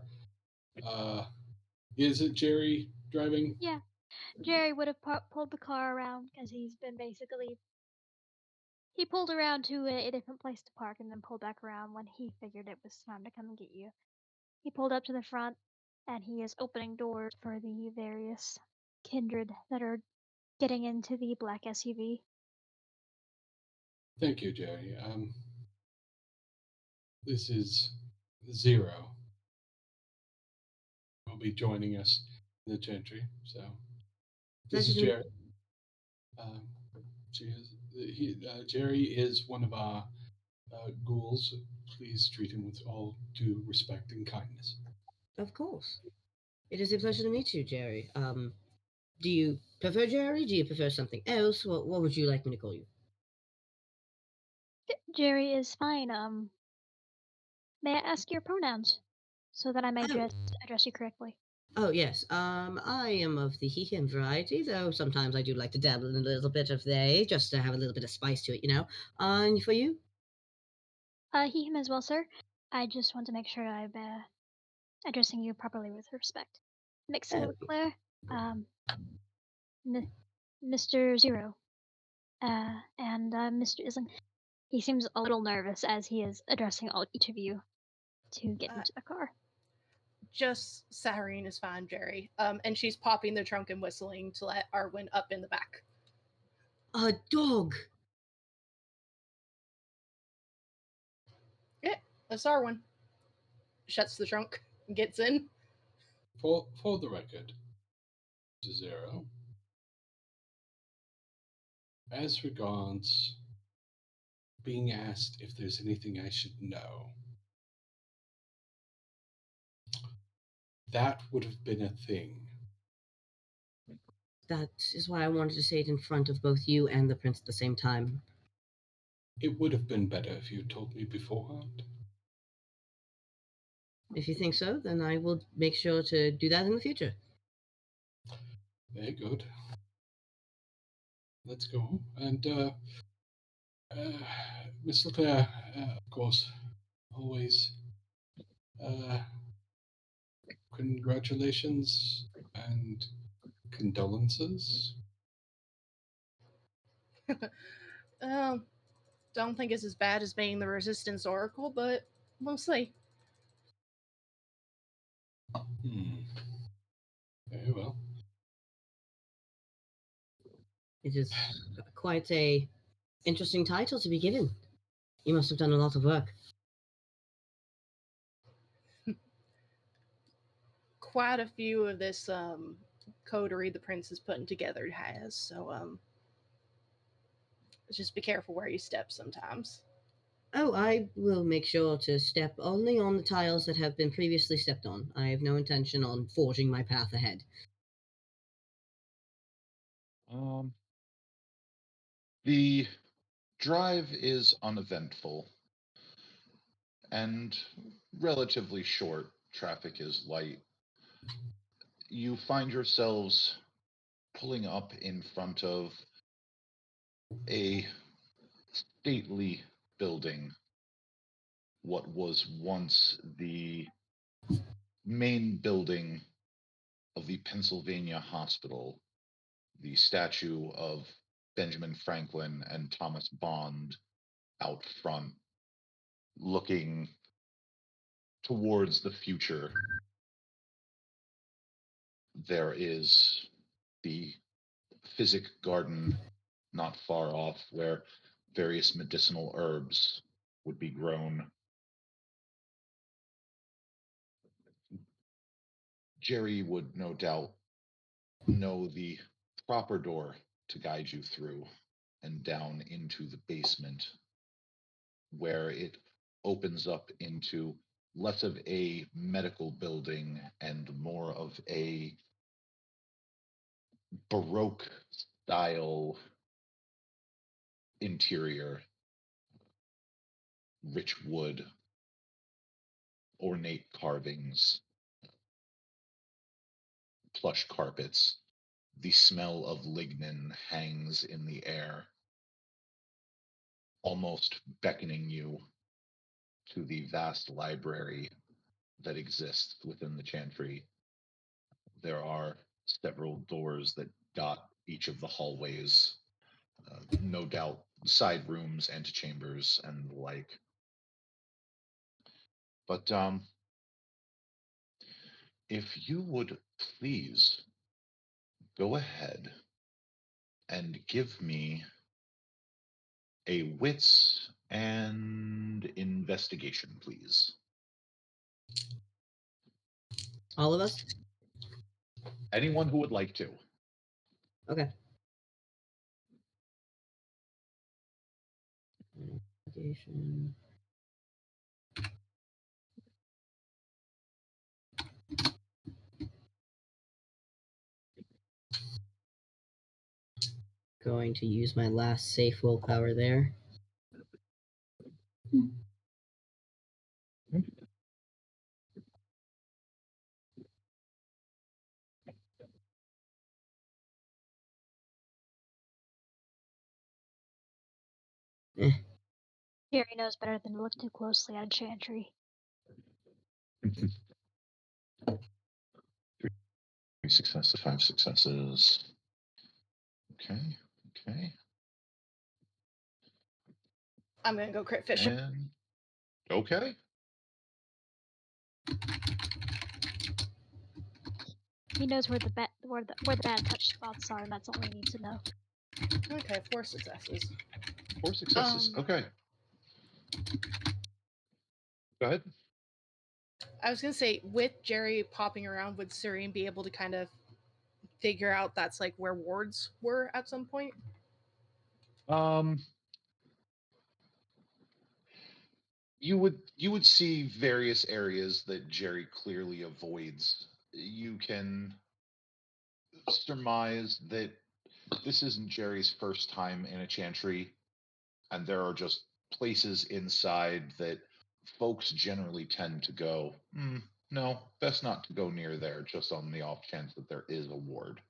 is it Jerry driving? Yeah, Jerry would have pulled the car around because he's been basically He pulled around to a different place to park and then pulled back around when he figured it was time to come and get you. He pulled up to the front and he is opening doors for the various kindred that are getting into the black SUV. Thank you, Jerry. This is Zer0. Will be joining us in the gentry. So this is Jerry. Jerry is one of our ghouls. Please treat him with all due respect and kindness. Of course. It is a pleasure to meet you, Jerry. Do you prefer Jerry? Do you prefer something else? What would you like me to call you? Jerry is fine. May I ask your pronouns so that I may address you correctly? Oh, yes. I am of the he, him variety, though sometimes I do like to dabble in a little bit of they, just to have a little bit of spice to it, you know. And for you? He, him as well, sir. I just want to make sure I'm addressing you properly with respect. Mixing it with Claire. Mr. Zer0. And Mr. Isling. He seems a little nervous as he is addressing each of you to get into the car. Just Saharine is fine, Jerry. And she's popping the trunk and whistling to let Arwen up in the back. A dog. Yeah, that's Arwen. Shuts the trunk, gets in. For the record, Zer0. As regards being asked if there's anything I should know, that would have been a thing. That is why I wanted to say it in front of both you and the prince at the same time. It would have been better if you told me beforehand. If you think so, then I will make sure to do that in the future. Very good. Let's go. And, Miss Leclerc, of course, always, congratulations and condolences. Don't think it's as bad as being the Resistance Oracle, but we'll see. Very well. It is quite a interesting title to be given. You must have done a lot of work. Quite a few of this coterie the prince is putting together has, so just be careful where you step sometimes. Oh, I will make sure to step only on the tiles that have been previously stepped on. I have no intention on forging my path ahead. The drive is uneventful and relatively short. Traffic is light. You find yourselves pulling up in front of a stately building, what was once the main building of the Pennsylvania Hospital, the statue of Benjamin Franklin and Thomas Bond out front, looking towards the future. There is the Physic Garden not far off, where various medicinal herbs would be grown. Jerry would no doubt know the proper door to guide you through and down into the basement, where it opens up into less of a medical building and more of a Baroque style interior. Rich wood, ornate carvings, plush carpets. The smell of lignin hangs in the air, almost beckoning you to the vast library that exists within the chantry. There are several doors that dot each of the hallways. No doubt side rooms, antechambers, and the like. But if you would please go ahead and give me a wits and investigation, please. All of us? Anyone who would like to. Okay. Investigation. Going to use my last safe willpower there. Jerry knows better than to look too closely at a chantry. 3 successes, 5 successes. Okay. I'm gonna go crit fish. And okay. He knows where the bad touch spots are, and that's all he needs to know. Okay, 4 successes. 4 successes. Okay. Go ahead. I was gonna say, with Jerry popping around, would Serene be able to kind of figure out that's like where wards were at some point? You would see various areas that Jerry clearly avoids. You can surmise that this isn't Jerry's first time in a chantry, and there are just places inside that folks generally tend to go, no, best not to go near there, just on the off chance that there is a ward.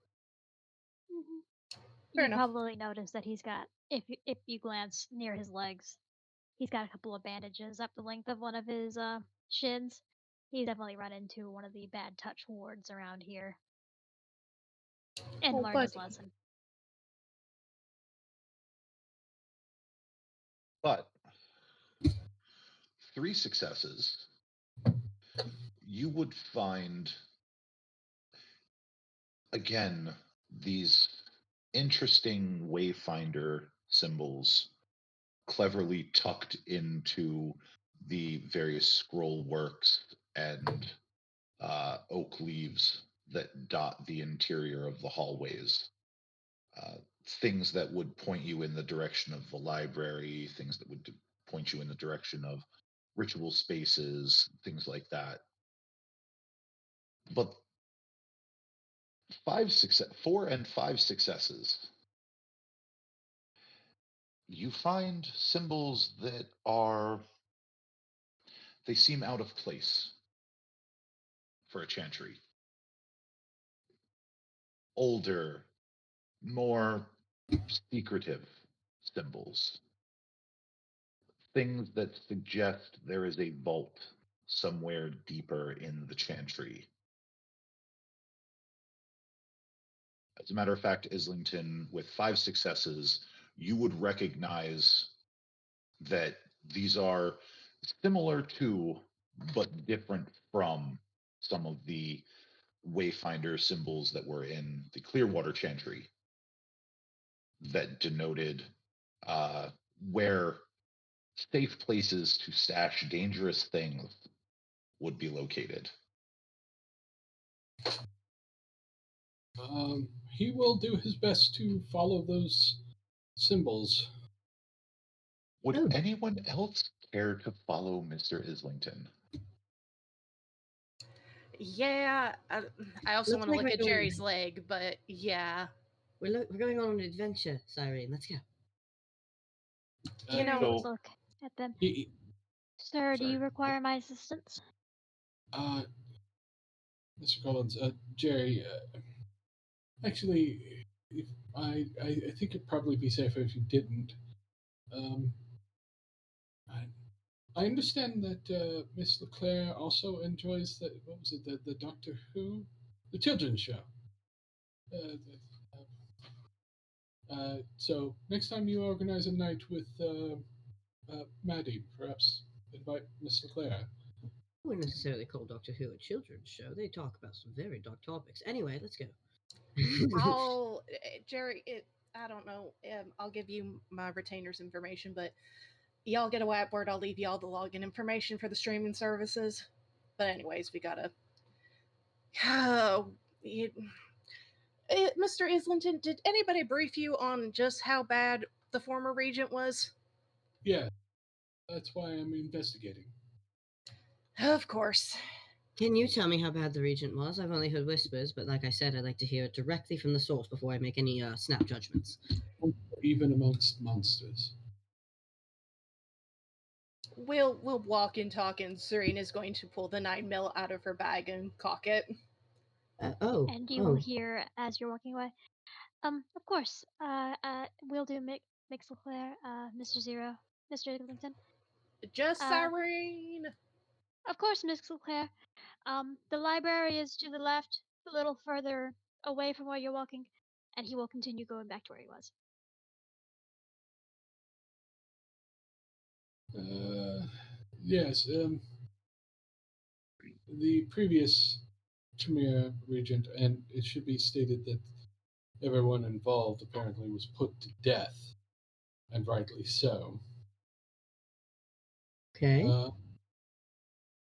Fair You enough. probably notice that he's got, if you glance near his legs, he's got a couple of bandages up the length of one of his shins. He's definitely run into one of the bad touch wards around here and learned his buddy. lesson. But 3 successes, you would find, again, these interesting wayfinder symbols cleverly tucked into the various scroll works and oak leaves that dot the interior of the hallways. Things that would point you in the direction of the library, things that would point you in the direction of ritual spaces, things like that. But 4 and 5 successes, you find symbols that they seem out of place for a chantry. Older, more secretive symbols. Things that suggest there is a vault somewhere deeper in the chantry. As a matter of fact, Islington, with 5 successes, you would recognize that these are similar to, but different from, some of the Wayfinder symbols that were in the Clearwater Chantry that denoted where safe places to stash dangerous things would be located. He will do his best to follow those symbols. Would anyone else care to follow Mr. Islington? Yeah, I also Looks want to like look we're at going- Jerry's leg, but yeah. We're going on an adventure, Cyrene. Let's go. Jerry know- will So- look at them. Sorry. Sir, do you require my assistance? Mr. Collins, Jerry, actually, if I think it'd probably be safer if you didn't. I understand that Miss LeClaire also enjoys the Doctor Who, the children's show. So next time you organize a night with Maddie, perhaps invite Miss Leclerc. I wouldn't necessarily call Doctor Who a children's show. They talk about some very dark topics. Anyway, let's go. Jerry, I don't know. I'll give you my retainer's information, but y'all get a whiteboard. I'll leave y'all the login information for the streaming services. But anyways, we gotta. Mr. Islington, did anybody brief you on just how bad the former regent was? Yeah, that's why I'm investigating. Of course. Can you tell me how bad the regent was? I've only heard whispers, but like I said, I'd like to hear it directly from the source before I make any snap judgments. Even amongst monsters. We'll walk and talk, and Serena's going to pull the 9mm out of her bag and cock it. And you will hear as you're walking away. Of course. We'll do Mix Leclerc, Mr. Zer0, Mr. Islington. Just Cyrene. Of course, Miss Leclerc. The library is to the left, a little further away from where you're walking, and he will continue going back to where he was. Yes. The previous Tremere regent, and it should be stated that everyone involved apparently was put to death, and rightly so. Okay.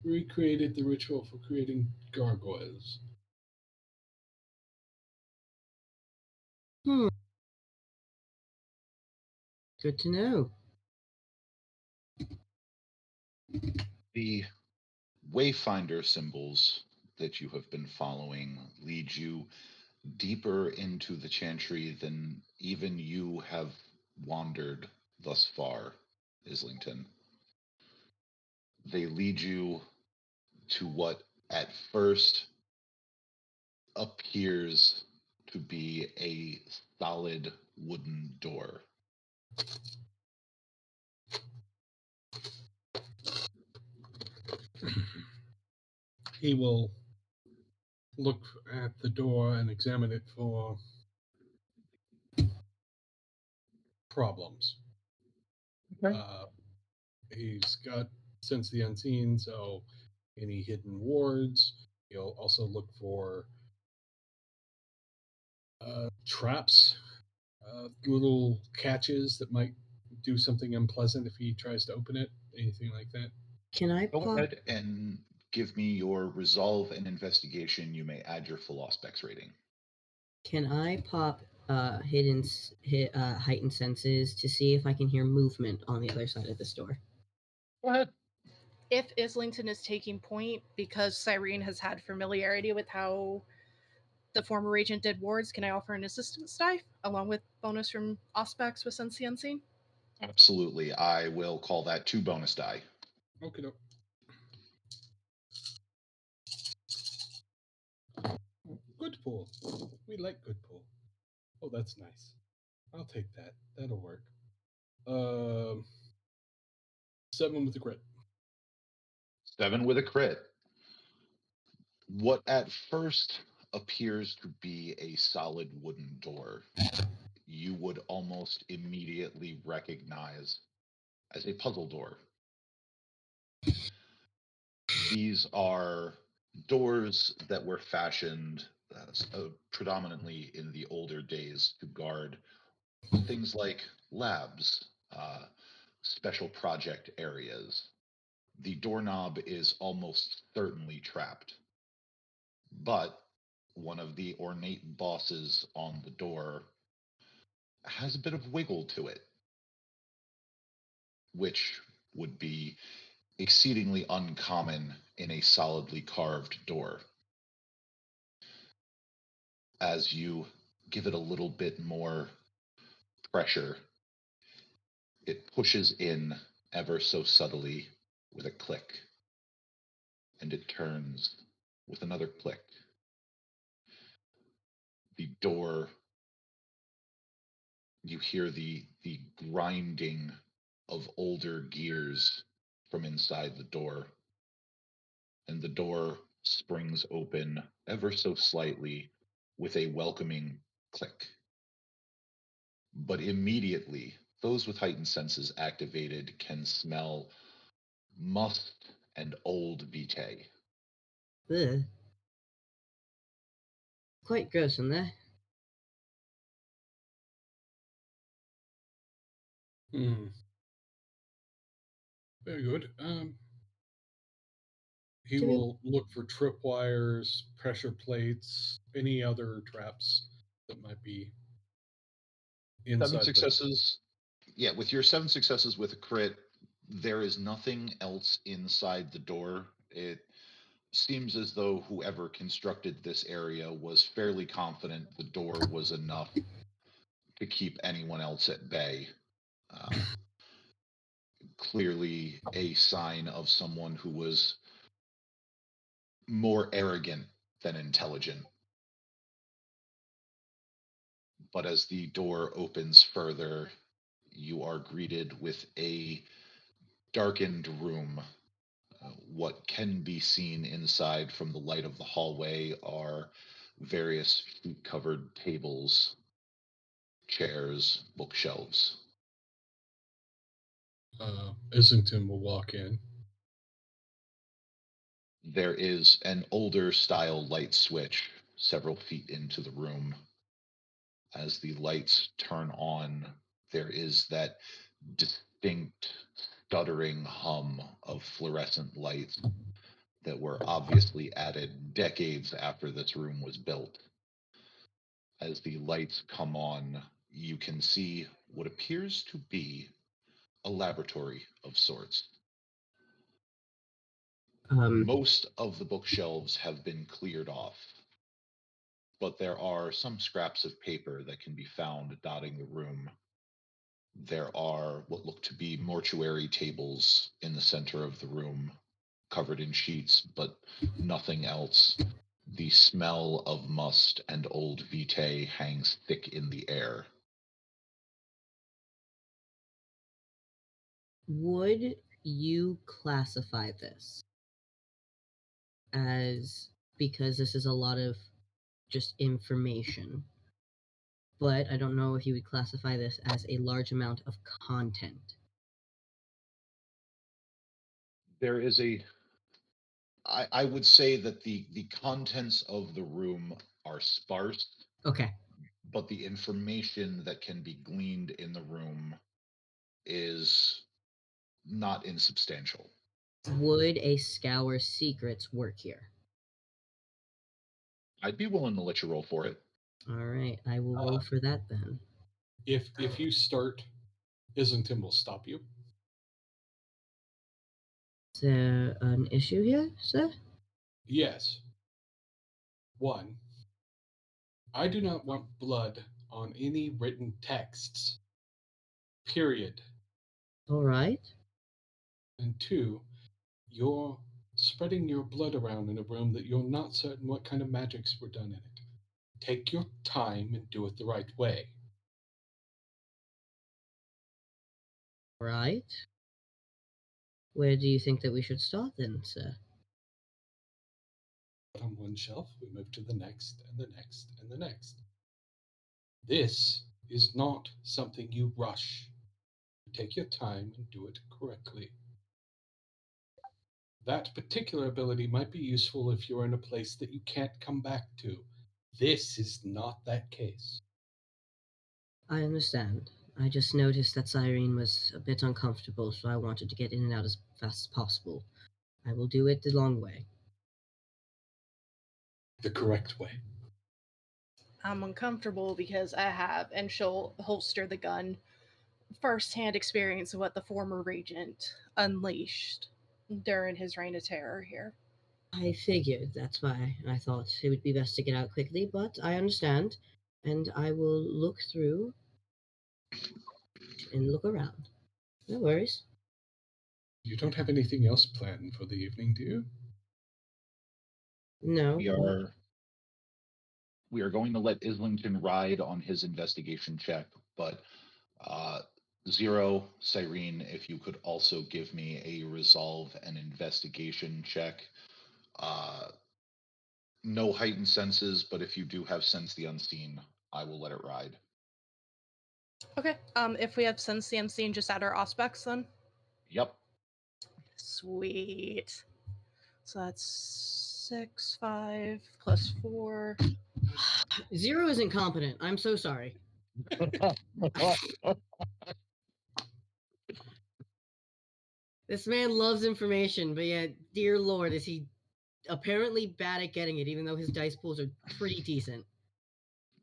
Recreated the ritual for creating gargoyles. Good to know. The wayfinder symbols that you have been following lead you deeper into the chantry than even you have wandered thus far, Islington. They lead you to what at first appears to be a solid wooden door. He will look at the door and examine it for problems. Okay. He's got sense the unseen, so any hidden wards. He'll also look for traps, little catches that might do something unpleasant if he tries to open it, anything like that. Can I Go ahead and give me your resolve and investigation. You may add your Philospex rating. Can I pop heightened senses to see if I can hear movement on the other side of this door? Go ahead. If Islington is taking point because Cyrene has had familiarity with how the former regent did wards, can I offer an assistance die along with bonus from Auspex with Sense the Unseen? Absolutely. I will call that 2 bonus die. Okay. Good pull. We like good pull. Oh, that's nice. I'll take that. That'll work. 7 with a crit. 7 with a crit. What at first appears to be a solid wooden door, you would almost immediately recognize as a puzzle door. These are doors that were fashioned predominantly in the older days to guard things like labs, special project areas. The doorknob is almost certainly trapped, but one of the ornate bosses on the door has a bit of wiggle to it, which would be exceedingly uncommon in a solidly carved door. As you give it a little bit more pressure, it pushes in ever so subtly with a click, and it turns with another click. The door, you hear the grinding of older gears from inside the door, and the door springs open ever so slightly with a welcoming click. but immediately those with heightened senses activated can smell must and old vitae. Ugh. Quite gross in there. Hmm. Very good. He Do we- will look for tripwires, pressure plates, any other traps that might be Seven inside the. successes. Yeah, with your 7 successes with a crit, there is nothing else inside the door. It seems as though whoever constructed this area was fairly confident the door was enough to keep anyone else at bay. Uh, Clearly, a sign of someone who was more arrogant than intelligent. But as the door opens further, you are greeted with a darkened room. What can be seen inside from the light of the hallway are various sheet covered tables, chairs, bookshelves. Islington will walk in. There is an older style light switch several feet into the room. As the lights turn on, there is that distinct stuttering hum of fluorescent lights that were obviously added decades after this room was built. As the lights come on, you can see what appears to be a laboratory of sorts. Most of the bookshelves have been cleared off, but there are some scraps of paper that can be found dotting the room. There are what look to be mortuary tables in the center of the room, covered in sheets, but nothing else. The smell of must and old vitae hangs thick in the air. Would you classify this as, because this is a lot of just information, but I don't know if you would classify this as a large amount of content? There is I would say that the contents of the room are sparse, Okay. but the information that can be gleaned in the room is not insubstantial. Would a scour secrets work here? I'd be willing to let you roll for it. All right, I will roll for that then. If you start, Islington will stop you. Is there an issue here, sir? Yes. One, I do not want blood on any written texts. Period. All right. And two, you're spreading your blood around in a room that you're not certain what kind of magics were done in it. Take your time and do it the right way. Right. Where do you think that we should start then, sir? On one shelf, we move to the next, and the next, and the next. This is not something you rush. You take your time and do it correctly. That particular ability might be useful if you're in a place that you can't come back to. This is not that case. I understand. I just noticed that Cyrene was a bit uncomfortable, so I wanted to get in and out as fast as possible. I will do it the long way. The correct way. I'm uncomfortable because I have, and she'll holster the gun, first-hand experience of what the former regent unleashed during his reign of terror here. I figured, that's why I thought it would be best to get out quickly, but I understand, and I will look through and look around. No worries. You don't have anything else planned for the evening, do you? No, We are going to let Islington ride on his investigation check, but Zero, Cyrene, if you could also give me a resolve and investigation check. No heightened senses, but if you do have sense the unseen, I will let it ride. Okay. If we have Sun CMC and just add our Auspex then? Yep. Sweet. So that's 6, 5, plus 4. Zero is incompetent. I'm so sorry. This man loves information, but yet, dear Lord, is he apparently bad at getting it, even though his dice pools are pretty decent.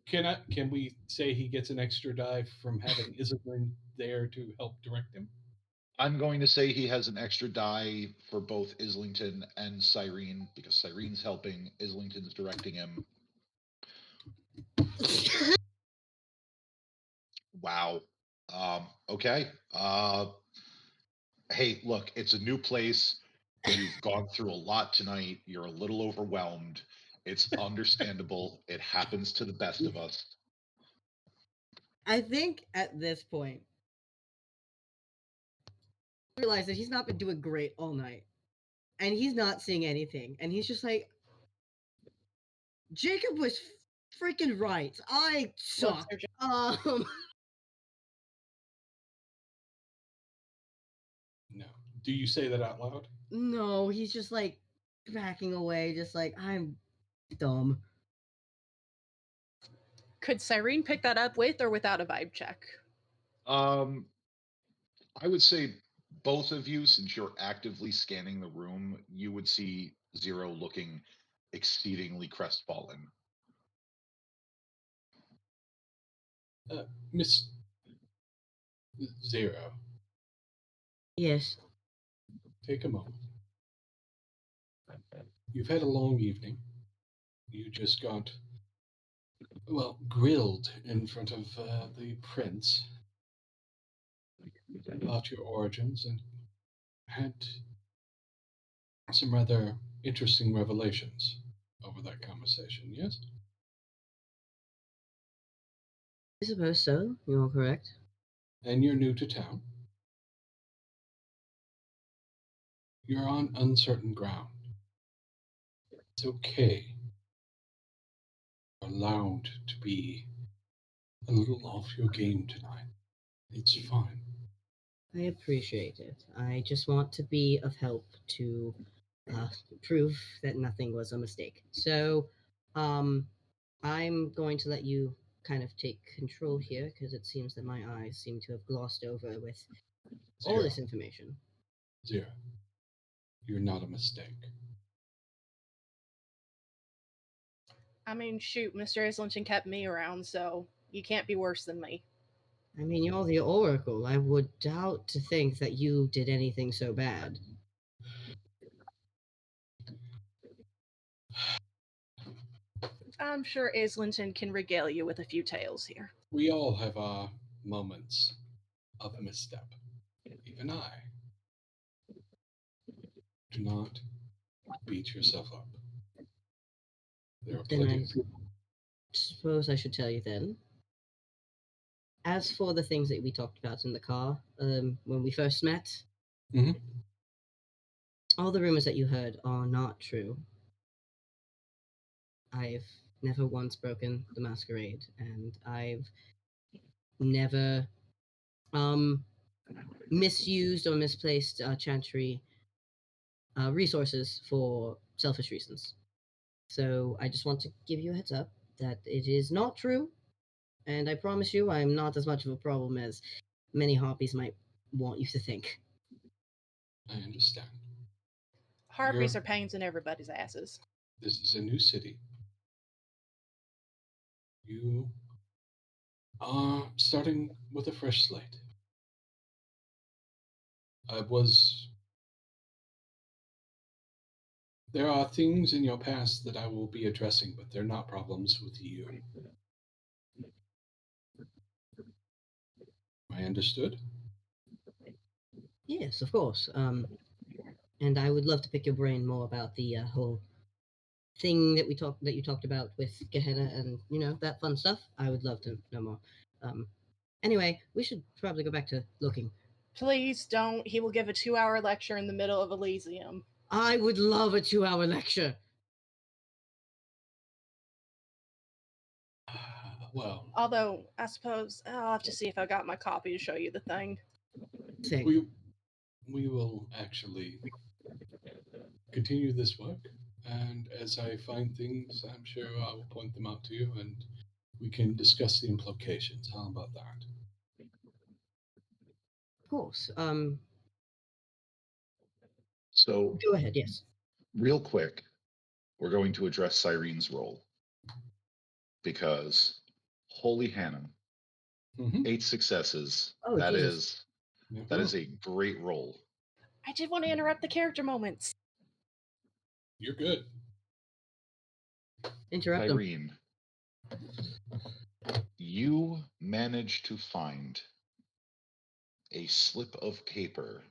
Can we say he gets an extra die from having Isabrin there to help direct him? I'm going to say he has an extra die for both Islington and Cyrene, because Cyrene's helping, Islington's directing him. Wow. Okay. Hey, look, it's a new place. You've gone through a lot tonight. You're a little overwhelmed. It's understandable. It happens to the best of us. I think at this point, I realize that he's not been doing great all night. And he's not seeing anything. And he's just like, Jacob was freaking right. I suck. No. Do you say that out loud? No, he's just like backing away, just like, I'm dumb. Could Cyrene pick that up with or without a vibe check? I would say both of you, since you're actively scanning the room, you would see Zero looking exceedingly crestfallen. Miss Zero, Yes. take a moment. You've had a long evening. You just got, well, grilled in front of the prince about your origins and had some rather interesting revelations over that conversation, yes? I suppose so. You're correct. And you're new to town. You're on uncertain ground. It's okay. You're allowed to be a little off your game tonight. It's fine. I appreciate it. I just want to be of help to prove that nothing was a mistake. So, I'm going to let you kind of take control here because it seems that my eyes seem to have glossed over with all Zero. this information. Zero. You're not a mistake. I mean, shoot, Mr. Islington kept me around, so you can't be worse than me. I mean, you're the Oracle. I would doubt to think that you did anything so bad. I'm sure Islington can regale you with a few tales here. We all have our moments of misstep. Even I. Do not beat yourself up. There are Then plenty I of people. suppose I should tell you then. As for the things that we talked about in the car when we first met, Mhm. all the rumors that you heard are not true. I've never once broken the masquerade, and I've never misused or misplaced Chantry resources for selfish reasons. So I just want to give you a heads up that it is not true, and I promise you I'm not as much of a problem as many harpies might want you to think. I understand. Harpies are pains in everybody's asses. This is a new city. You are starting with a fresh slate. There are things in your past that I will be addressing, but they're not problems with you. I understood? Yes, of course. And I would love to pick your brain more about the whole thing that you talked about with Gehenna and that fun stuff. I would love to know more. Anyway, we should probably go back to looking. Please don't. He will give a 2-hour lecture in the middle of Elysium. I would love a 2-hour lecture. Well, Although, I suppose I'll have to see if I got my copy to show you the thing. Say, we will actually continue this work, and as I find things, I'm sure I will point them out to you, and we can discuss the implications. How about that? of course. So, Go ahead. Yes. real quick, we're going to address Cyrene's role because, holy Hannah, Mm-hmm. 8 successes. Oh, That Jesus. is a great roll. I did want to interrupt the character moments. You're good. Interrupt them. Cyrene, you managed to find a slip of paper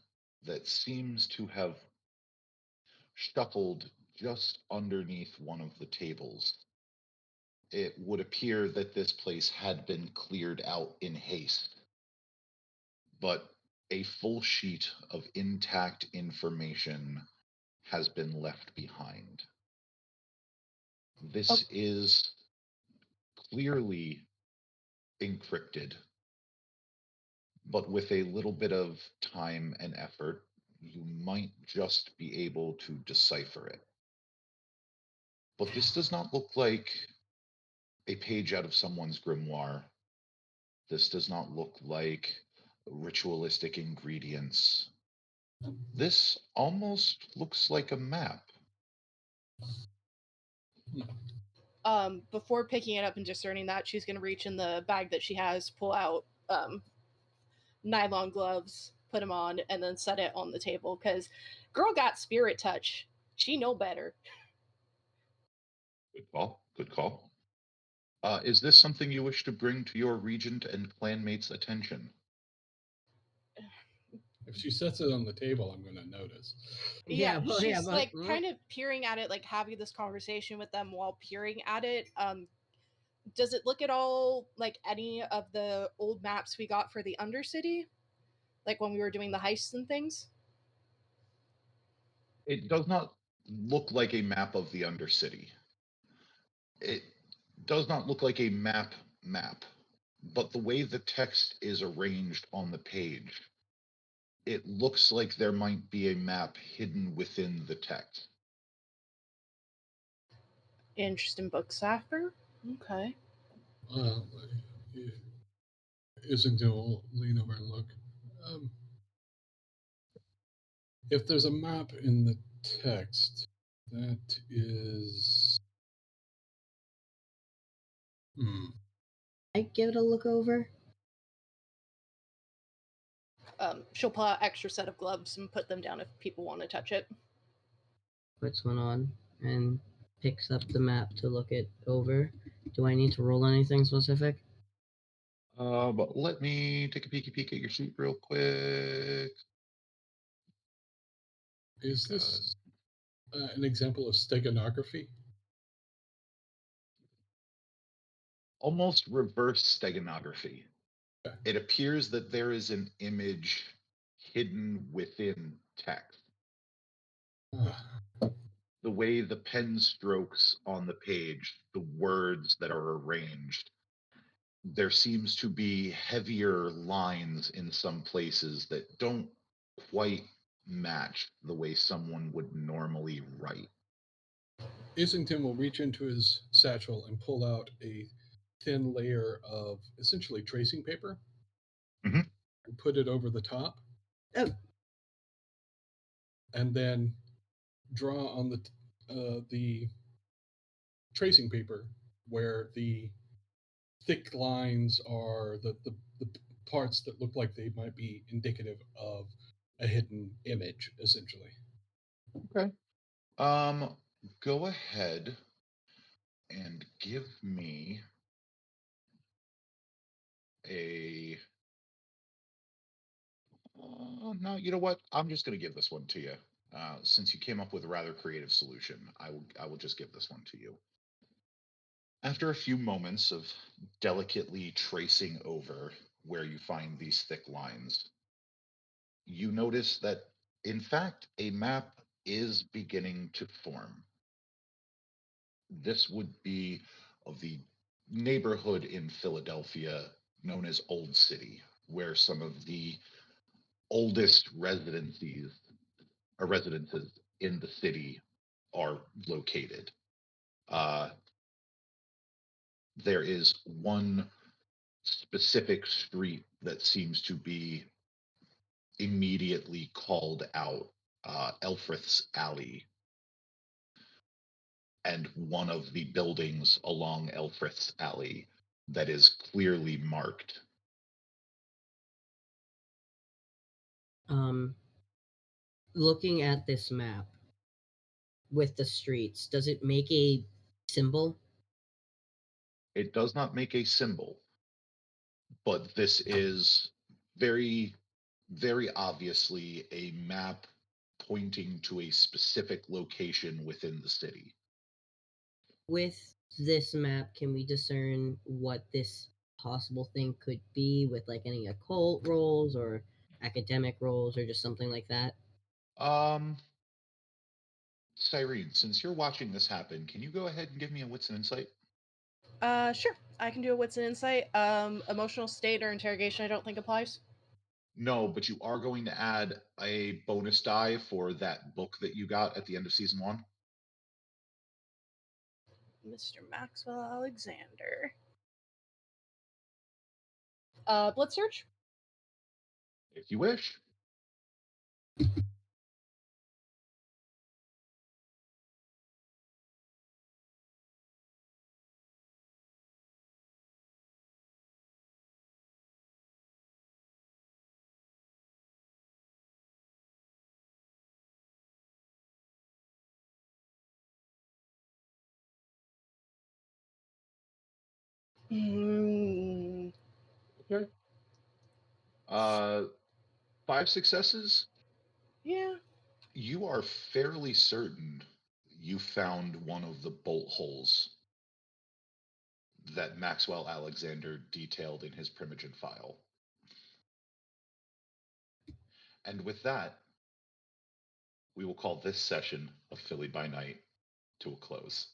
that seems to have shuffled just underneath one of the tables. It would appear that this place had been cleared out in haste, but a full sheet of intact information has been left behind. This is clearly encrypted, but with a little bit of time and effort, you might just be able to decipher it. But this does not look like a page out of someone's grimoire. This does not look like ritualistic ingredients. This almost looks like a map. Before picking it up and discerning that, she's going to reach in the bag that she has, pull out nylon gloves, put them on, and then set it on the table. Because girl got spirit touch. She know better. Good call. Good call. Is this something you wish to bring to your regent and clanmates' attention? If she sets it on the table, I'm going to notice. Yeah, well, she's but- like kind of peering at it, like having this conversation with them while peering at it. Does it look at all like any of the old maps we got for the Undercity? Like when we were doing the heists and things? It does not look like a map of the Undercity. It does not look like a map, but the way the text is arranged on the page, it looks like there might be a map hidden within the text. Interesting book cipher. Okay. Well, Islington will lean over and look. If there's a map in the text, that is. I give it a look over. She'll pull out extra set of gloves and put them down if people want to touch it. Puts one on and picks up the map to look it over. Do I need to roll anything specific? But let me take a peek at your sheet real quick. Is this an example of steganography? Almost reverse steganography. Okay. It appears that there is an image hidden within text. The way the pen strokes on the page, the words that are arranged, there seems to be heavier lines in some places that don't quite match the way someone would normally write. Islington will reach into his satchel and pull out a thin layer of essentially tracing paper Mhm. and put it over the top. Oh. And then draw on the tracing paper where the thick lines are the parts that look like they might be indicative of a hidden image, essentially. Okay. Go ahead and give me a. No, you know what? I'm just going to give this one to you. Since you came up with a rather creative solution, I will just give this one to you. After a few moments of delicately tracing over where you find these thick lines, you notice that, in fact, a map is beginning to form. This would be of the neighborhood in Philadelphia known as Old City, where some of the oldest residences in the city are located. There is one specific street that seems to be immediately called out, Elfrith's Alley, and one of the buildings along Elfrith's Alley that is clearly marked. Looking at this map with the streets, does it make a symbol? It does not make a symbol, but this is very, very obviously a map pointing to a specific location within the city. With this map, can we discern what this possible thing could be with like any occult roles or academic roles or just something like that? Cyrene, since you're watching this happen, can you go ahead and give me a wits and insight? Sure. I can do a wits and insight. Emotional state or interrogation I don't think applies. No, but you are going to add a bonus die for that book that you got at the end of season 1. Mr. Maxwell Alexander. Blood search? If you wish. Mm, Okay. 5 successes. yeah. You are fairly certain you found one of the bolt holes that Maxwell Alexander detailed in his Primogen file. And with that, we will call this session of Philly by Night to a close.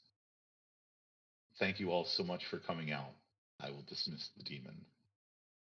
Thank you all so much for coming out. I will dismiss the demon.